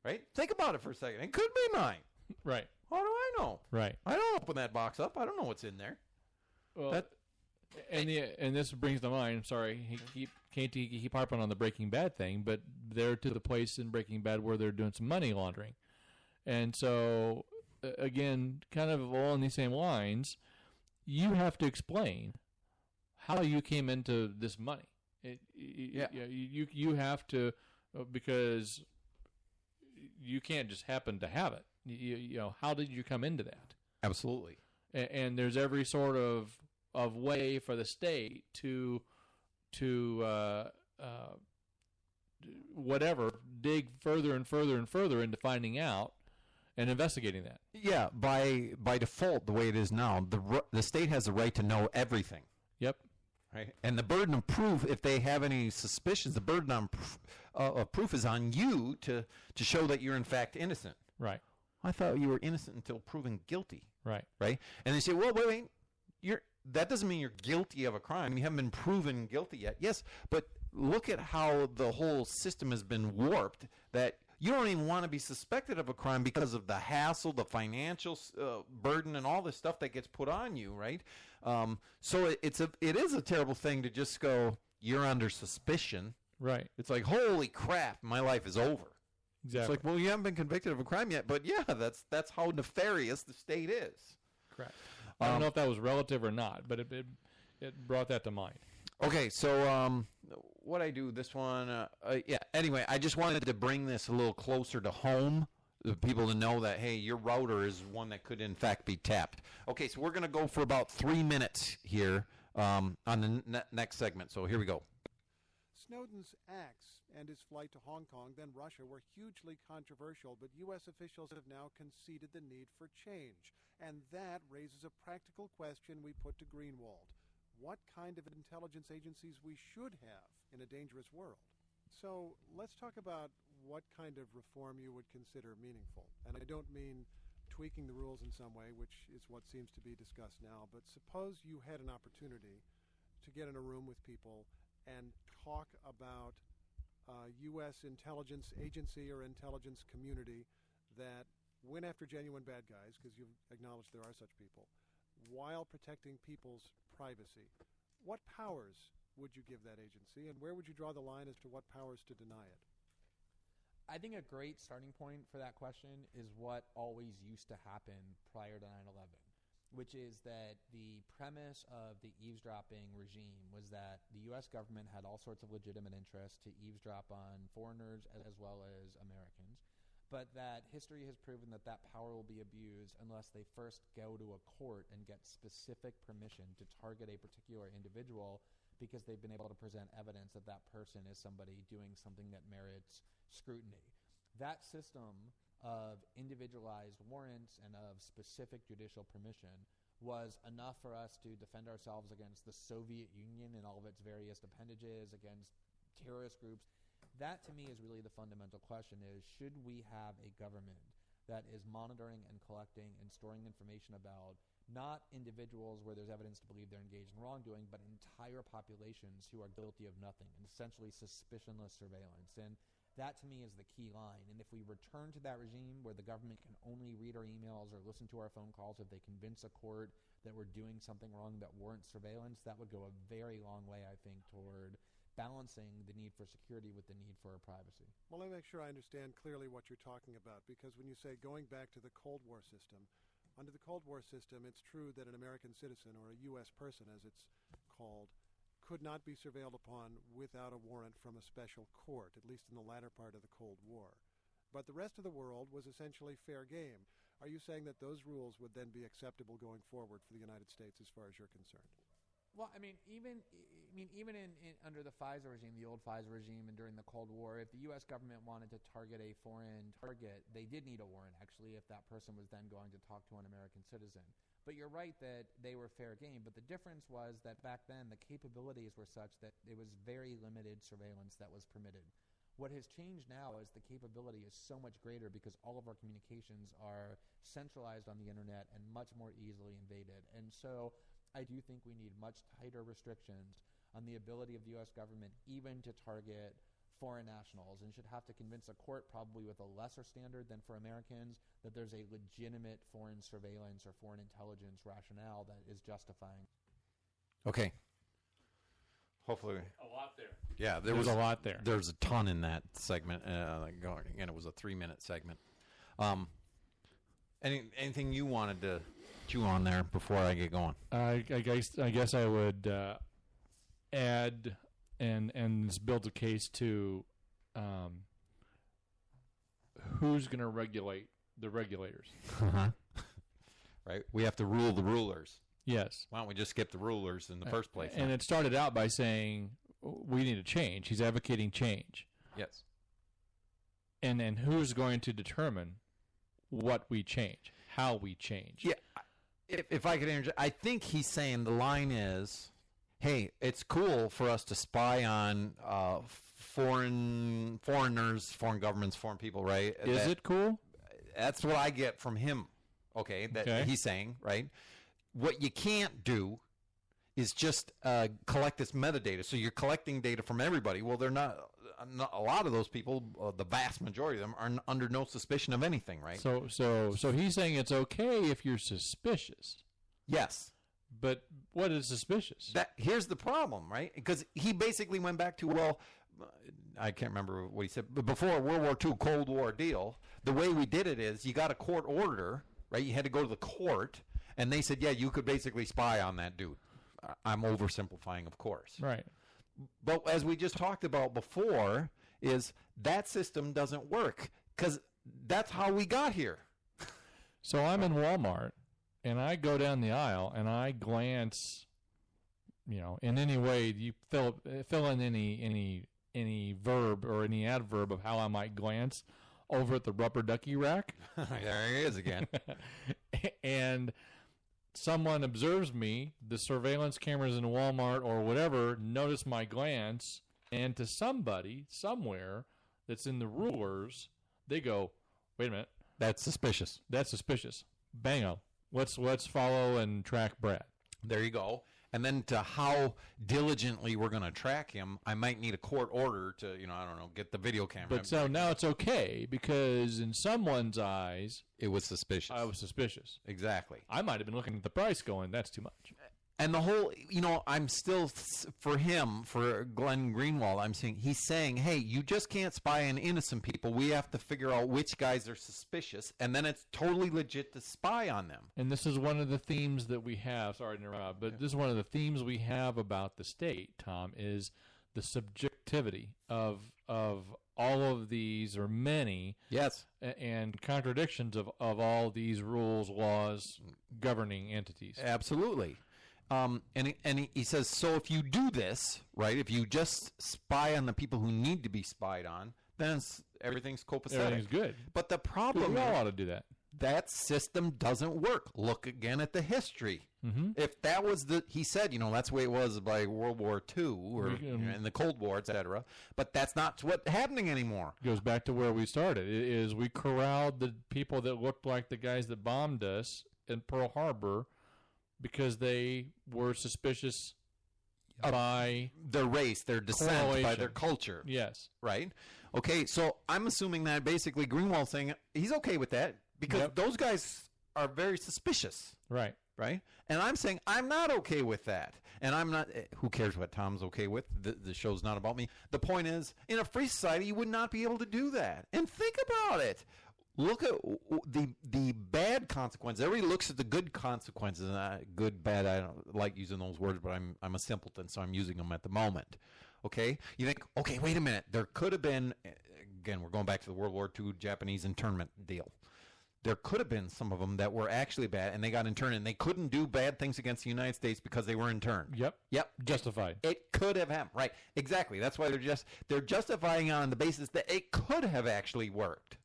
Right? Think about it for a second. It could be mine. Right. How do I know? Right. I don't open that box up. I don't know what's in there. Well, and this brings to mind. Sorry, keep harping on the Breaking Bad thing, but they're to the place in Breaking Bad where they're doing some money laundering, and so again, kind of along these same lines, you have to explain how you came into this money. You have to. Because you can't just happen to have it. How did you come into that? Absolutely. And there's every sort of way for the state to dig further and further and further into finding out and investigating that. Yeah, by default, the way it is now, the state has the right to know everything. Yep. Right. And the burden of proof, if they have any suspicions, the burden of proof is on you to show that you're in fact innocent. Right. I thought you were innocent until proven guilty. Right. Right. And they say, well, wait, that doesn't mean you're guilty of a crime. You haven't been proven guilty yet. Yes, but look at how the whole system has been warped that you don't even want to be suspected of a crime because of the hassle, the financial burden, and all this stuff that gets put on you, right? So it is a terrible thing to just go, you're under suspicion. Right. It's like, holy crap, my life is over. Exactly. It's like, well, you haven't been convicted of a crime yet, but yeah, that's how nefarious the state is. Correct. I don't know if that was relative or not, but it brought that to mind. Okay, so what I do this one, anyway, I just wanted to bring this a little closer to home, the people to know that, hey, your router is one that could in fact be tapped. Okay, so we're going to go for about 3 minutes here on the next segment, so here we go. Snowden's acts and his flight to Hong Kong, then Russia, were hugely controversial, but U.S. officials have now conceded the need for change. And that raises a practical question we put to Greenwald. What kind of intelligence agencies we should have in a dangerous world? So let's talk about what kind of reform you would consider meaningful. And I don't mean tweaking the rules in some way, which is what seems to be discussed now, but suppose you had an opportunity to get in a room with people and talk about U.S. intelligence agency or intelligence community that went after genuine bad guys, because you've acknowledged there are such people, while protecting people's privacy. What powers would you give that agency, and where would you draw the line as to what powers to deny it? I think a great starting point for that question is what always used to happen prior to 9/11, which is that the premise of the eavesdropping regime was that the U.S. government had all sorts of legitimate interest to eavesdrop on foreigners as well as Americans, but that history has proven that that power will be abused unless they first go to a court and get specific permission to target a particular individual because they've been able to present evidence that that person is somebody doing something that merits scrutiny. That system of individualized warrants and of specific judicial permission was enough for us to defend ourselves against the Soviet Union and all of its various appendages, against terrorist groups. That, to me, is really the fundamental question is, should we have a government that is monitoring and collecting and storing information about not individuals where there's evidence to believe they're engaged in wrongdoing, but entire populations who are guilty of nothing, and essentially suspicionless surveillance. And that, to me, is the key line. And if we return to that regime where the government can only read our emails or listen to our phone calls if they convince a court that we're doing something wrong that warrants surveillance, that would go a very long way, I think, toward balancing the need for security with the need for privacy. Well, let me make sure I understand clearly what you're talking about, because when you say going back to the Cold War system, under the Cold War system, it's true that an American citizen, or a U.S. person as it's called, could not be surveilled upon without a warrant from a special court, at least in the latter part of the Cold War. But the rest of the world was essentially fair game. Are you saying that those rules would then be acceptable going forward for the United States as far as you're concerned? Well, even in under the FISA regime, the old FISA regime, and during the Cold War, if the U.S. government wanted to target a foreign target, they did need a warrant, actually, if that person was then going to talk to an American citizen. But you're right that they were fair game. But the difference was that back then the capabilities were such that it was very limited surveillance that was permitted. What has changed now is the capability is so much greater because all of our communications are centralized on the internet and much more easily invaded. And so I do think we need much tighter restrictions on the ability of the U.S. government even to target foreign nationals, and should have to convince a court, probably with a lesser standard than for Americans, that there's a legitimate foreign surveillance or foreign intelligence rationale that is justifying. Okay. Hopefully. A lot there. Yeah, there was a lot there. There's a ton in that segment. Again, it was a 3-minute segment. Anything you wanted to chew on there before I get going? I guess I would add and build a case to who's going to regulate the regulators. Right. We have to rule the rulers. Yes. Why don't we just skip the rulers in the first place? And it started out by saying we need a change. He's advocating change. Yes. And who's going to determine what we change, how we change? Yeah. If I could interject, I think he's saying the line is, hey, it's cool for us to spy on foreigners, foreign governments, foreign people, right? Is it cool? That's what I get from him. Okay, he's saying, right? What you can't do is just collect this metadata. So you're collecting data from everybody. Well, they're not a lot of those people, the vast majority of them, are under no suspicion of anything, right? So he's saying it's okay if you're suspicious. Yes. But what is suspicious? Here's the problem, right? Because he basically went back to, well, I can't remember what he said, but before World War II Cold War deal, the way we did it is you got a court order, right? You had to go to the court, and they said, yeah, you could basically spy on that dude. I'm oversimplifying, of course. Right. But as we just talked about before, is that system doesn't work because that's how we got here. So I'm in Walmart, and I go down the aisle, and I glance, in any way, you fill in any any verb or any adverb of how I might glance over at the rubber ducky rack. There he is again. And someone observes me, the surveillance cameras in Walmart or whatever notice my glance, and to somebody somewhere that's in the rulers, they go, wait a minute. That's suspicious. That's suspicious. Bango. Let's follow and track Brad. There you go. And then to how diligently we're going to track him, I might need a court order to, I don't know, get the video camera. But so now it's okay because in someone's eyes, it was suspicious. I was suspicious. Exactly. I might have been looking at the price going, that's too much. And the whole, I'm still, for Glenn Greenwald, he's saying, hey, you just can't spy on innocent people. We have to figure out which guys are suspicious, and then it's totally legit to spy on them. And this is one of the themes that we have, sorry to interrupt, but this is one of the themes we have about the state, Tom, is the subjectivity of all of these, or many, yes, and contradictions of all these rules, laws, governing entities. Absolutely. And he says, so if you do this, right, if you just spy on the people who need to be spied on, then everything's copacetic. Everything's good. But the problem we all ought to do that. That system doesn't work. Look again at the history. Mm-hmm. If that was he said, that's the way it was by World War II or in the Cold War, etc. But that's not what's happening anymore. It goes back to where we started. It is we corralled the people that looked like the guys that bombed us in Pearl Harbor because they were suspicious by their race, their descent, by their culture. Yes. Right? Okay, so I'm assuming that basically Greenwald's saying he's okay with that because those guys are very suspicious. Right. Right? And I'm saying I'm not okay with that. And I'm not, who cares what Tom's okay with? The show's not about me. The point is, in a free society, you would not be able to do that. And think about it. Look at the bad consequences. Everybody looks at the good consequences. Good, bad, I don't like using those words, but I'm a simpleton, so I'm using them at the moment. Okay? You think, okay, wait a minute. There could have been, again, we're going back to the World War II Japanese internment deal. There could have been some of them that were actually bad, and they got interned, and they couldn't do bad things against the United States because they were interned. Yep. Justified. It could have happened. Right. Exactly. That's why they're justifying on the basis that it could have actually worked.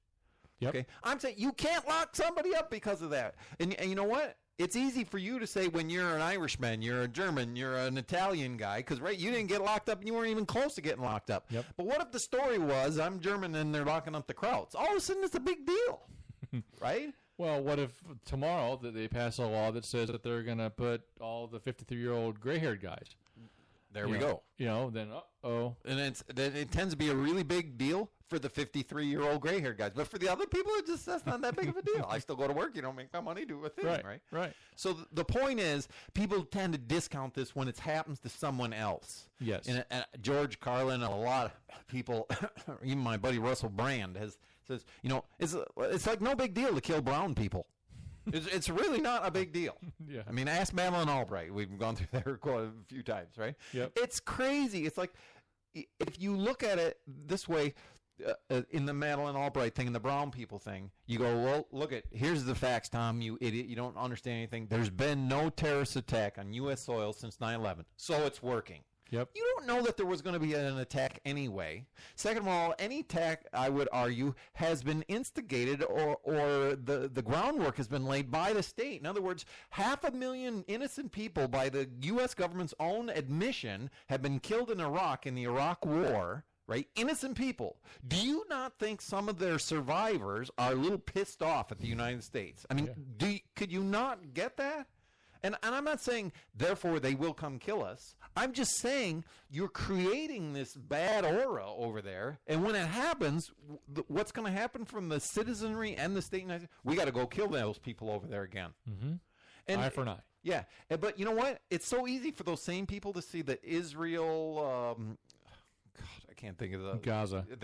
Yep. Okay, I'm saying you can't lock somebody up because of that. And you know what? It's easy for you to say when you're an Irishman, you're a German, you're an Italian guy, because you didn't get locked up and you weren't even close to getting locked up. Yep. But what if the story was I'm German and they're locking up the Krauts? All of a sudden it's a big deal, right? Well, what if tomorrow that they pass a law that says that they're going to put all the 53-year-old gray-haired guys? There we go. Then and it tends to be a really big deal for the 53-year-old gray-haired guys, but for the other people, that's not that big of a deal. I still go to work. You don't make my money, do a thing, right? Right. So the point is, people tend to discount this when it happens to someone else. Yes. And George Carlin and a lot of people, even my buddy Russell Brand says, it's like no big deal to kill brown people. It's really not a big deal. Yeah. I mean, ask Madeleine Albright. We've gone through there quite a few times, right? Yep. It's crazy. It's like, if you look at it this way, in the Madeleine Albright thing and the brown people thing, you go, well, here's the facts, Tom, you idiot. You don't understand anything. There's been no terrorist attack on U.S. soil since 9/11, so it's working. Yep. You don't know that there was going to be an attack anyway. Second of all, any attack, I would argue, has been instigated or the groundwork has been laid by the state. In other words, 500,000 innocent people, by the U.S. government's own admission, have been killed in Iraq in the Iraq War, right? Innocent people. Do you not think some of their survivors are a little pissed off at the United States? I mean, could you not get that? And I'm not saying, therefore, they will come kill us. I'm just saying you're creating this bad aura over there. And when it happens, what's going to happen from the citizenry and the state? We got to go kill those people over there again. Mm-hmm. And, eye for an eye. Yeah. But you know what? It's so easy for those same people to see that Israel... I can't think of the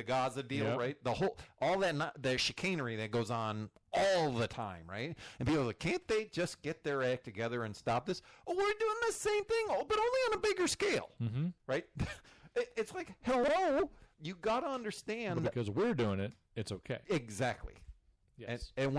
Gaza deal, right? All the chicanery that goes on all the time, right? And people are like, can't they just get their act together and stop this? Oh, we're doing the same thing, but only on a bigger scale, right? It's like, hello, you got to understand. But because we're doing it, it's okay. Exactly. Yes. And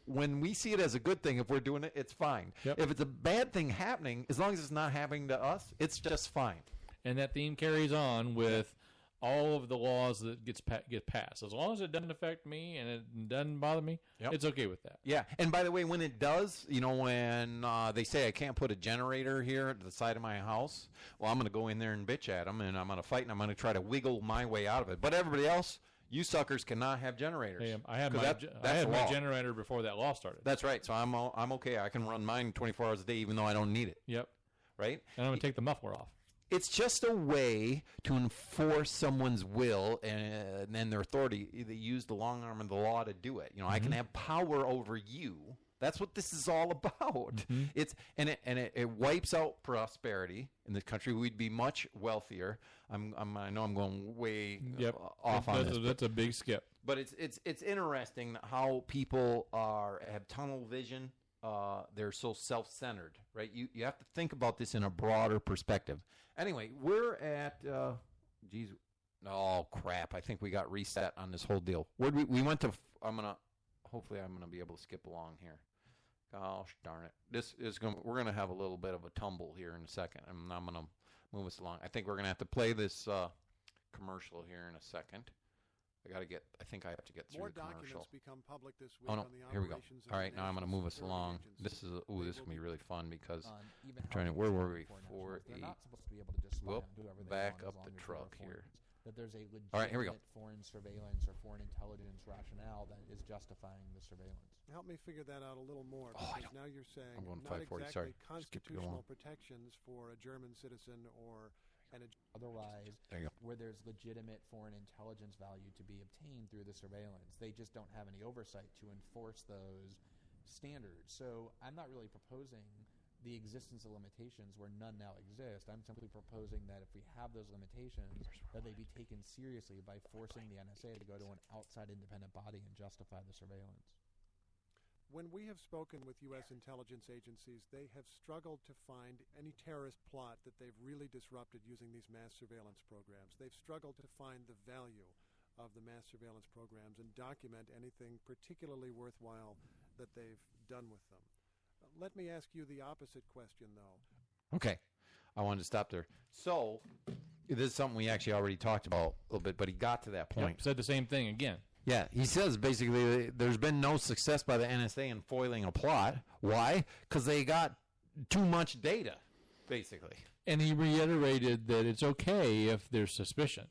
when we see it as a good thing, if we're doing it, it's fine. Yep. If it's a bad thing happening, as long as it's not happening to us, it's just fine. And that theme carries on with all of the laws that get passed. As long as it doesn't affect me and it doesn't bother me, it's okay with that. Yeah, and by the way, when it does, when they say I can't put a generator here at the side of my house, well, I'm going to go in there and bitch at them, and I'm going to fight, and I'm going to try to wiggle my way out of it. But everybody else, you suckers cannot have generators. Hey, I had my generator before that law started. That's right, so I'm okay. I can run mine 24 hours a day even though I don't need it. Yep. Right? And I'm going to take the muffler off. It's just a way to enforce someone's will and their authority. They use the long arm of the law to do it. I can have power over you. That's what this is all about. It wipes out prosperity in this country. We'd be much wealthier. I know I'm going way off on this. That's a big skip. But it's interesting how people have tunnel vision. They're so self-centered, right? You have to think about this in a broader perspective. Anyway, we're at, oh crap! I think we got reset on this whole deal. We went to? Hopefully I'm gonna be able to skip along here. Gosh darn it! We're gonna have a little bit of a tumble here in a second, and I'm gonna move us along. I think we're gonna have to play this commercial here in a second. I think I have to get through More the commercial. documents become public this week Oh no! on the Here we go. operations of All the right, now I'm going to National move us Security along. Agency. This is going to be really fun because even I'm trying to. Where were we? They're not supposed to be able to just spy Whoop, and do whatever they back want up as long the as truck they're here. foreigners. That there's a legitimate All right, here we go. foreign surveillance or foreign intelligence rationale that is justifying the surveillance. Help me figure that out a little more, Oh, I because now you're saying I'm going not 540, exactly sorry. Skipped it along. constitutional protections for a German citizen or Otherwise, There you go. where there's legitimate foreign intelligence value to be obtained through the surveillance, they just don't have any oversight to enforce those standards. So I'm not really proposing the existence of limitations where none now exist. I'm simply proposing that if we have those limitations, that they be taken seriously by forcing the NSA to go to an outside independent body and justify the surveillance. When we have spoken with U.S. intelligence agencies, they have struggled to find any terrorist plot that they've really disrupted using these mass surveillance programs. They've struggled to find the value of the mass surveillance programs and document anything particularly worthwhile that they've done with them. Let me ask you the opposite question, though. Okay. I wanted to stop there. So, this is something we actually already talked about a little bit, but he got to that point. Said the same thing again. Yeah, he says basically there's been no success by the NSA in foiling a plot. Why? Because they got too much data, basically. And he reiterated that it's okay if there's suspicion.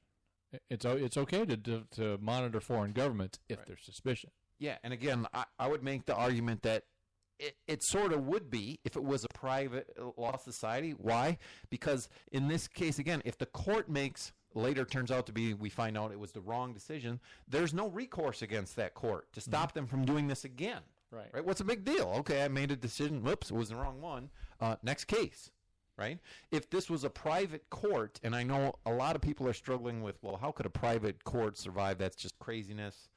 It's okay to monitor foreign governments if there's suspicion. Yeah, and again, I would make the argument that it sort of would be if it was a private law society. Why? Because in this case, again, if the court later turns out to be, we find out it was the wrong decision, there's no recourse against that court to stop them from doing this again. Right? What's the big deal? Okay, I made a decision. Whoops, it was the wrong one. Next case. Right? If this was a private court, and I know a lot of people are struggling with, well, how could a private court survive? That's just craziness.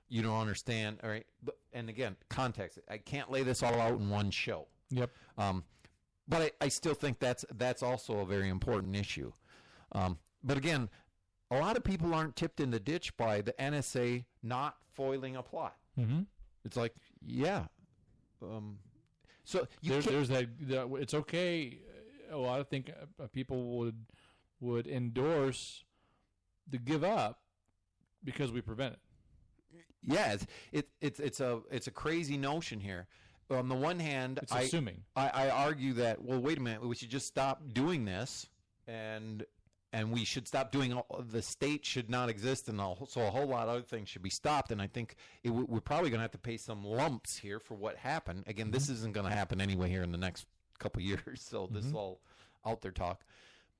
You don't understand. All right. And again, context. I can't lay this all out in one show. Yep. But I still think that's also a very important issue. But again, a lot of people aren't tipped in the ditch by the NSA not foiling a plot. Mm-hmm. It's like, yeah. So there's that. It's okay. A lot of people would endorse the give up because we prevent it. Yeah, it's a crazy notion here. On the one hand, it's assuming. I argue that, well, wait a minute, we should just stop doing this, and we should stop doing. The state should not exist, and so a whole lot of other things should be stopped. And I think we're probably going to have to pay some lumps here for what happened. Again, this isn't going to happen anyway here in the next couple of years, so this is all out there talk.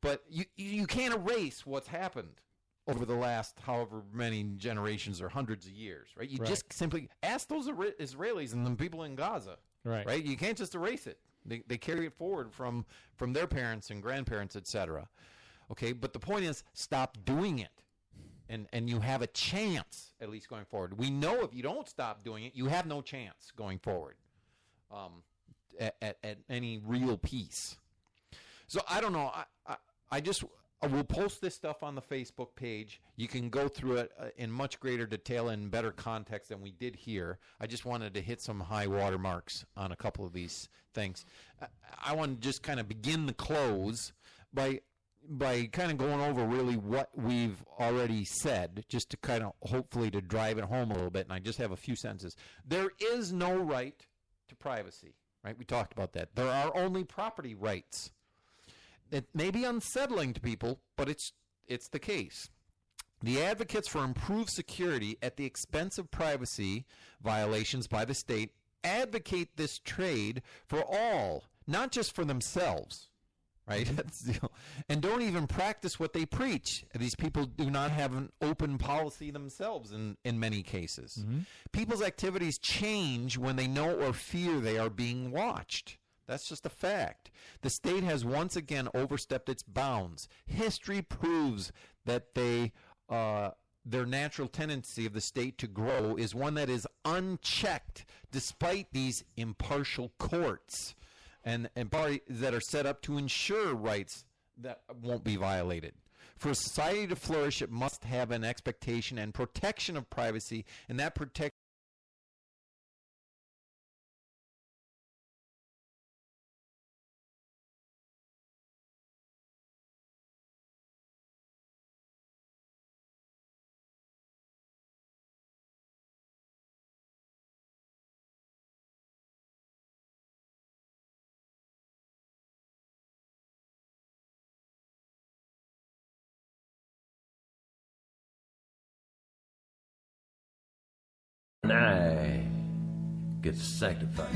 But you can't erase what's happened over the last however many generations or hundreds of years, right? You just simply ask those Israelis and the people in Gaza, right? You can't just erase it. They carry it forward from their parents and grandparents, etc. Okay, but the point is, stop doing it, and you have a chance at least going forward. We know if you don't stop doing it, you have no chance going forward at any real peace. So I don't know. I will post this stuff on the Facebook page. You can go through it in much greater detail and better context than we did here. I just wanted to hit some high water marks on a couple of these things. I want to just kind of begin the close by, by kind of going over really what we've already said, just to kind of hopefully to drive it home a little bit, and I just have a few sentences. There is no right to privacy, right? We talked about that. There are only property rights. It may be unsettling to people, but it's the case. The advocates for improved security at the expense of privacy violations by the state advocate this trade for all, not just for themselves, right? And don't even practice what they preach. These people do not have an open policy themselves in many cases. People's activities change when they know or fear they are being watched. That's just a fact. The state has once again overstepped its bounds. History proves that their natural tendency of the state to grow is one that is unchecked despite these impartial courts and bodies that are set up to ensure rights that won't be violated. For a society to flourish, it must have an expectation and protection of privacy, and that protection and I get sanctified.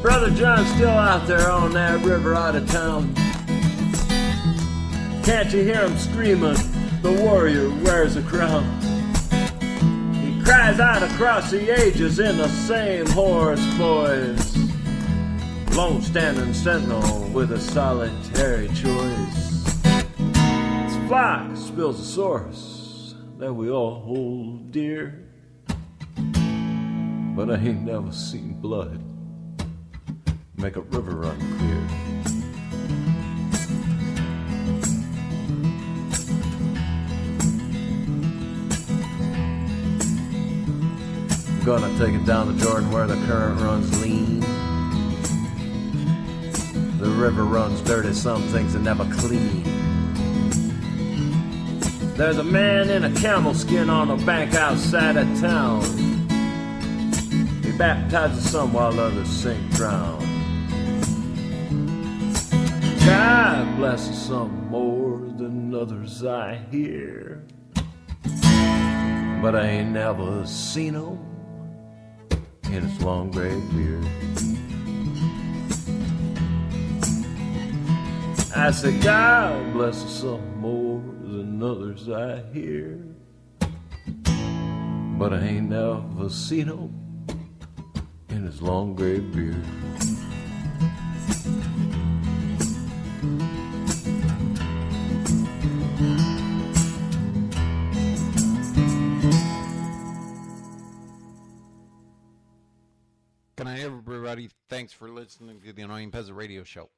Brother John's still out there on that river out of town. Can't you hear him screaming, the warrior wears a crown? He cries out across the ages in the same hoarse voice. Lone standing sentinel with a solitary choice. His flock spills a source that we all hold dear. But I ain't never seen blood make a river run clear. Gonna take it down the Jordan where the current runs lean. The river runs dirty, some things are never clean. There's a man in a camel skin on a bank outside of town. He baptizes some while others sink drown. God blesses some more than others, I hear. But I ain't never seen him in his long gray beard. I said, God blesses some more than others, I hear. But I ain't never seen him in his long gray beard. Good night, everybody. Thanks for listening to the Annoying Peasant Radio Show.